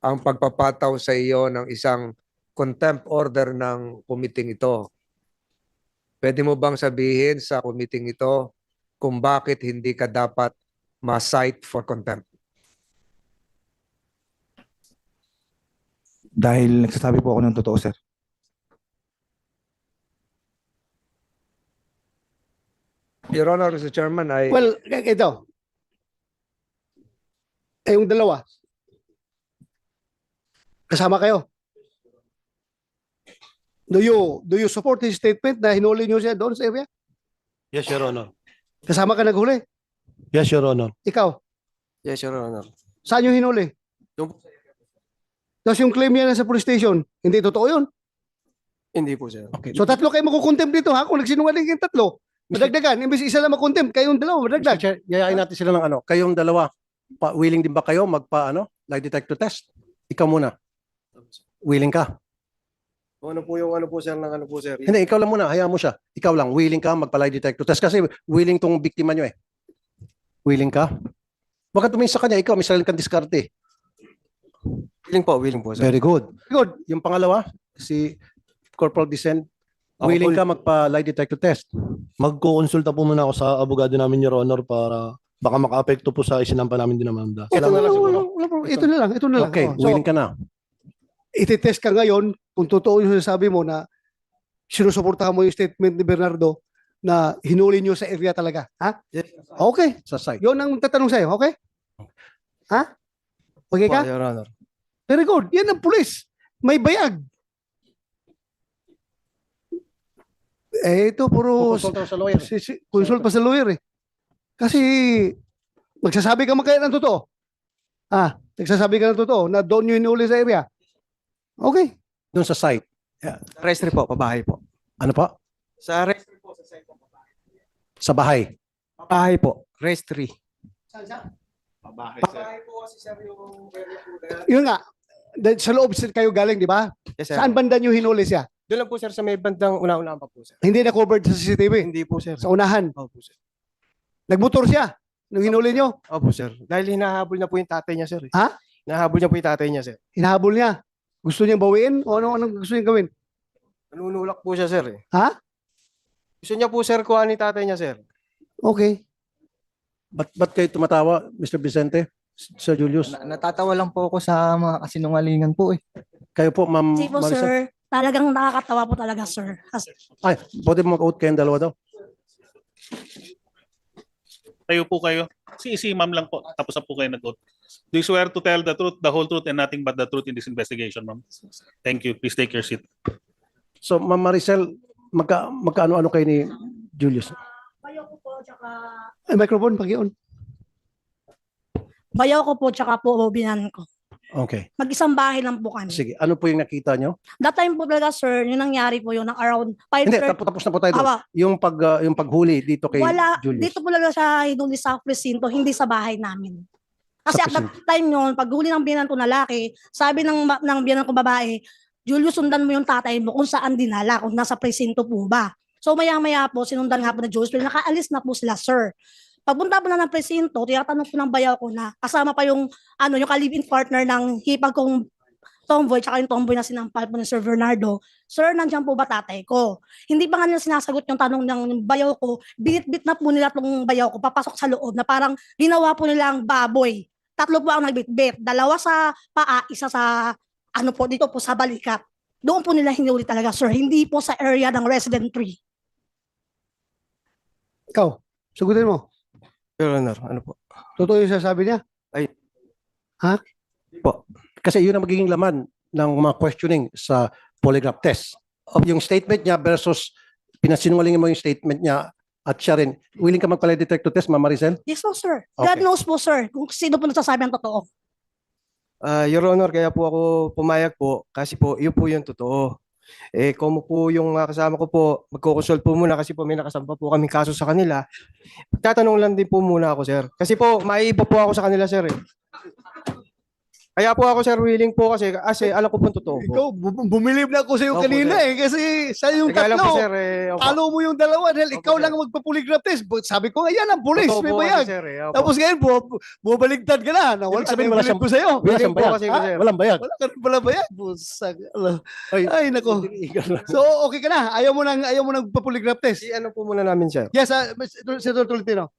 S10: ang pagpapataw sa iyo ng isang contempt order ng committee ito. Pwede mo bang sabihin sa committee ito kung bakit hindi ka dapat ma-cite for contempt?
S5: Dahil nagsasabi po ako ng totoo, sir.
S10: Your Honor, Mr. Chairman,
S2: Well, ito. Yung dalawa. Kasama kayo. Do you support his statement na hinuli niyo siya doon sa area?
S3: Yes, Your Honor.
S2: Kasama ka naghuli?
S3: Yes, Your Honor.
S2: Ikaw?
S3: Yes, Your Honor.
S2: Saan yung hinuli? Tapos yung claim niya sa police station, hindi totoo yun?
S3: Hindi po, sir. Okay.
S2: So tatlo kayo makukontempt dito ha? Kung nagsinungaling yung tatlo, madagdagan. Imbes isa lang makontempt, kayong dalawa,
S3: Mr.
S2: madagdag.
S3: Chair, yayain natin sila ng ano. Kayong dalawa, willing din ba kayo lie detector test? Ikaw muna. Willing ka?
S12: Ano po yung ano po sir ng ano po sir?
S3: Hindi, ikaw lang muna. Hayaan mo siya. Ikaw lang, willing ka lie detector test? Kasi willing tong biktima nyo eh. Willing ka? Baka tumingin sa kanya, ikaw, may sarili kang diskarte.
S12: Willing po sir.
S3: Very good.
S2: Good.
S3: Yung pangalawa, si Corporal Dicen, willing ka lie detector test?
S13: Magkukonsulta po muna ako sa abogado namin, Your Honor, para baka maka-apekto po sa isinampa namin dinamanda.
S2: Ito na lang siguro. Ito na lang, ito na lang.
S3: Okay,
S2: Oh, so,
S3: willing ka na.
S2: ititest ka ngayon kung totoo yung sinasabi mo na sinusuportahan mo yung statement ni Bernardo na hinuli nyo sa area talaga. Ha?
S12: Yes.
S2: Okay.
S3: Sa site.
S2: Yun ang tatanong sa'yo. Okay? Ha? Okay ka?
S12: Your Honor.
S2: Very good. Yan ang pulis. May bayag. Ito puro
S3: Consult sa lawyer.
S2: consult pa sa lawyer eh. Kasi magsasabi ka man kaya ng totoo. Nagsasabi ka ng totoo na doon yung hinuli sa area. Okay.
S3: Doon sa site.
S12: Registry po, pabahay po.
S3: Ano pa?
S12: Sa registry po, sa site po.
S3: Sa bahay.
S12: Pabahay po, registry.
S11: Pabahay,
S12: Pabahay po kasi sir yung
S2: Yun nga. Sa loob kayo galing, di ba?
S12: Yes sir.
S2: Saan banda nyo hinuli siya?
S12: Doon lang po sir sa may bandang una-unahan pa po sir.
S2: Hindi na covered sa CCTV.
S12: Hindi po sir.
S2: Sa unahan.
S12: Opo sir.
S2: Nagmotor siya nung hinuli nyo.
S12: Opo sir. Dahil hinahabol na po yung tatay niya sir.
S2: Ha?
S12: Hinahabol niya po yung tatay niya sir.
S2: Hinahabol niya. Gusto niyang bawiin? O anong gusto niyang gawin?
S12: Nanunulak po siya sir eh.
S2: Ha?
S12: Gusto niya po sir kuha ni tatay niya sir.
S2: Okay.
S3: Ba't kayo tumatawa, Mr. Vicente? Sir Julius?
S4: Natatawa lang po ako sa mga kasinungalingan po eh.
S3: Kayo po, Ma'am
S7: Kasi po,
S3: Maricel?
S7: sir, talagang nakakatawa po talaga, sir.
S3: Ay, pwede mo mag-out kayong dalawa daw.
S14: Tayo po kayo. Si ma'am lang po. Tapos na po kayo nag-vote. Do you swear to tell the truth, the whole truth, and nothing but the truth in this investigation, ma'am? Thank you. Please take your seat.
S3: So, Ma'am Maricel, magkaano-ano kayo ni Julius?
S7: Bayaw ko po, tsaka...
S2: Ay, microphone, pag-ion.
S7: Bayaw ko po, tsaka po binan ko.
S3: Okay.
S7: Mag-isang bahay lang po kami.
S3: Sige, ano po yung nakita nyo?
S7: That time po talaga, sir, yung nangyari po yung around 5:30.
S3: Hindi, tapos na po tayo doon.
S7: Awa.
S3: Yung paghuli dito kay
S7: Wala,
S3: Julius.
S7: dito po lang siya hinuli sa presinto, hindi sa bahay namin. Kasi
S3: Sa
S7: at that time yun, paghuli ng biyanan ko na laki, sabi ng biyanan ko babae, Julius, sundan mo yung tatay mo kung saan dinala, kung nasa presinto po ba. So maya-maya po, sinundan nga po na Julius, pero nakaalis na po sila, sir. Pagpunta po na ng presinto, tinatanong po ng bayaw ko na kasama pa yung yung ka-live-in partner ng hipag kong tomboy, tsaka yung tomboy na sinampal po ni Sir Bernardo, sir, nandiyan po ba tatay ko? Hindi pa nga nila sinasagot yung tanong ng bayaw ko, binit-bit na po nila tong bayaw ko, papasok sa loob na parang ginawa po nilang baboy. 3 po ang nagbit-bit, 2 sa paa, 1 sa dito po sa balikat. Doon po nila hinuli talaga, sir, hindi po sa area ng resident tree.
S2: Ikaw, sagutin mo.
S12: Your Honor, ano po?
S2: Totoo yung sasabi niya?
S3: Kasi yun ang magiging laman ng mga questioning sa polygraph test. Yung statement niya versus pinasinungalingan mo yung statement niya at siya rin. Willing ka mag-lie detector test, Ma'am Maricel?
S7: Yes po, sir. God
S3: Okay.
S7: knows po, sir, kung sino po nagsasabi ang totoo.
S12: Your Honor, kaya po ako pumayag po kasi po yun po yung totoo. Kung po yung kasama ko po, magkukonsult po muna kasi po may nakasampa po kaming kaso sa kanila. Tatanong lang din po muna ako, sir. Kasi po, maiiba po ako sa kanila, sir. Kaya po ako, sir, willing po kasi alam ko po totoo po.
S2: Ikaw, bumilib na ako sa iyo
S12: Opo,
S2: kanina
S12: sir.
S2: kasi sa yung
S12: Kaya lang po,
S2: tatlo.
S12: sir, opo.
S2: Talo mo yung dalawa dahil
S12: Opo,
S2: ikaw
S12: sir.
S2: lang ang magpa-polygraph test. Sabi ko, ayan ang pulis,
S12: Totoo
S2: may
S12: po kasi,
S2: bayag.
S12: sir, opo.
S2: Tapos ngayon, bumaligtad ka na.
S3: Ibig sabihin, wala siyang-
S2: ko sa'yo.
S3: Wala siyang
S12: Willing po
S3: bayag.
S12: kasi,
S3: Ha?
S12: sir.
S3: Walang bayag.
S2: Wala ka rin pala bayag. Busag.
S3: Ay,
S2: Ay, nako. So, okay ka na. Ayaw mo nang pa-polygraph test.
S12: Ano po muna namin, sir?
S2: Yes, Senator Tolentino.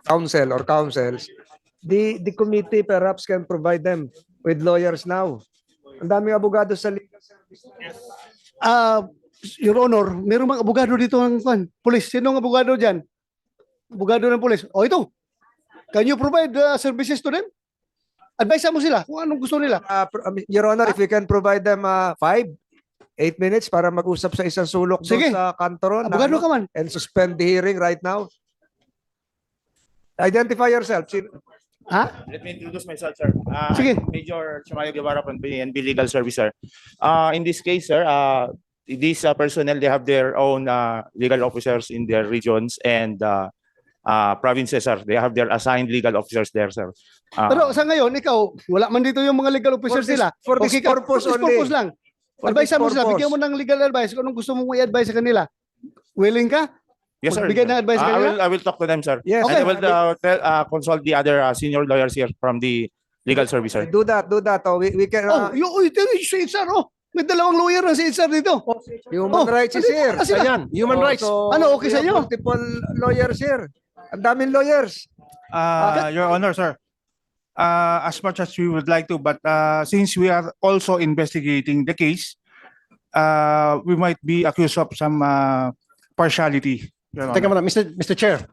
S10: Counsel or counsels, the committee perhaps can provide them with lawyers now. Ang daming abogado sa legal service.
S2: Your Honor, mayroong mga abogado dito ng police. Sino ang abogado dyan? Abogado ng police. O ito, can you provide services to them? Advise mo sila kung anong gusto nila.
S10: Your Honor, if you can provide them 5-8 minutes para mag-usap sa isang sulok doon
S2: Sige.
S10: sa kantoron
S2: Abogado ka man.
S10: and suspend the hearing right now. Identify yourself.
S2: Ha?
S15: Let me introduce myself, sir.
S2: Sige.
S15: Major Chamayo Guevara from PNP Legal Service, sir. In this case, sir, these personnel, they have their own legal officers in their regions and provinces, sir. They have their assigned legal officers there, sir.
S2: Pero sa ngayon, ikaw, wala man dito yung mga legal officers
S10: For this-
S2: nila.
S10: for this purpose
S2: for this
S10: only.
S2: purpose lang.
S10: For
S2: Advise
S10: this
S2: mo sila,
S10: purpose.
S2: bigyan mo ng legal advice kung anong gusto mong i-advise sa kanila. Willing ka?
S15: Yes, sir.
S2: Magbigay ng advice sa kanila?
S15: I will talk to them, sir.
S10: Yes.
S15: And I will consult the other senior lawyers here from the legal service, sir.
S10: Do that. Oh, we can.
S2: Ito yung si Itzar, May dalawang lawyer na si Itzar dito.
S10: Human rights is here.
S2: Ah, sila.
S3: Ayan, human rights.
S2: Ano, okay
S10: we
S2: sa
S10: have
S2: inyo?
S10: Multiple lawyers here. Ang daming lawyers.
S16: Your Honor, sir. As much as we would like to, but since we are also investigating the case, we might be accused of some partiality. Your Honor.
S3: Teka muna, Mr. Chair.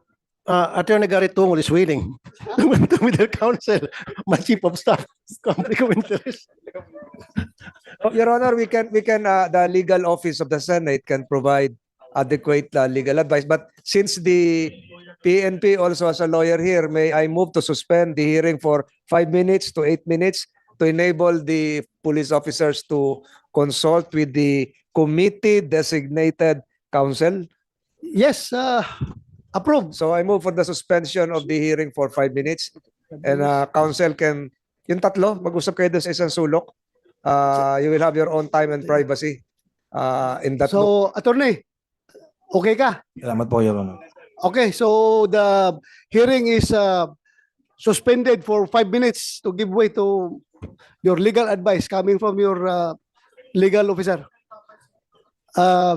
S3: Attorney Garrett Tungol is willing to with their counsel, my chief of staff, conflict of interest.
S10: Your Honor, we can the legal office of the Senate can provide adequate legal advice. But since the PNP also has a lawyer here, may I move to suspend the hearing for 5 minutes to 8 minutes to enable the police officers to consult with the committee designated counsel?
S2: Yes, approved.
S10: So I move for the suspension of the hearing for 5 minutes. And counsel can, yung tatlo, mag-usap kayo doon sa isang sulok. You will have your own time and privacy in that.
S2: So, attorney, okay ka?
S5: Salamat po, Your Honor.
S2: Okay, so the hearing is suspended for 5 minutes to give way to your legal advice coming from your legal officer.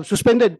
S2: Suspended.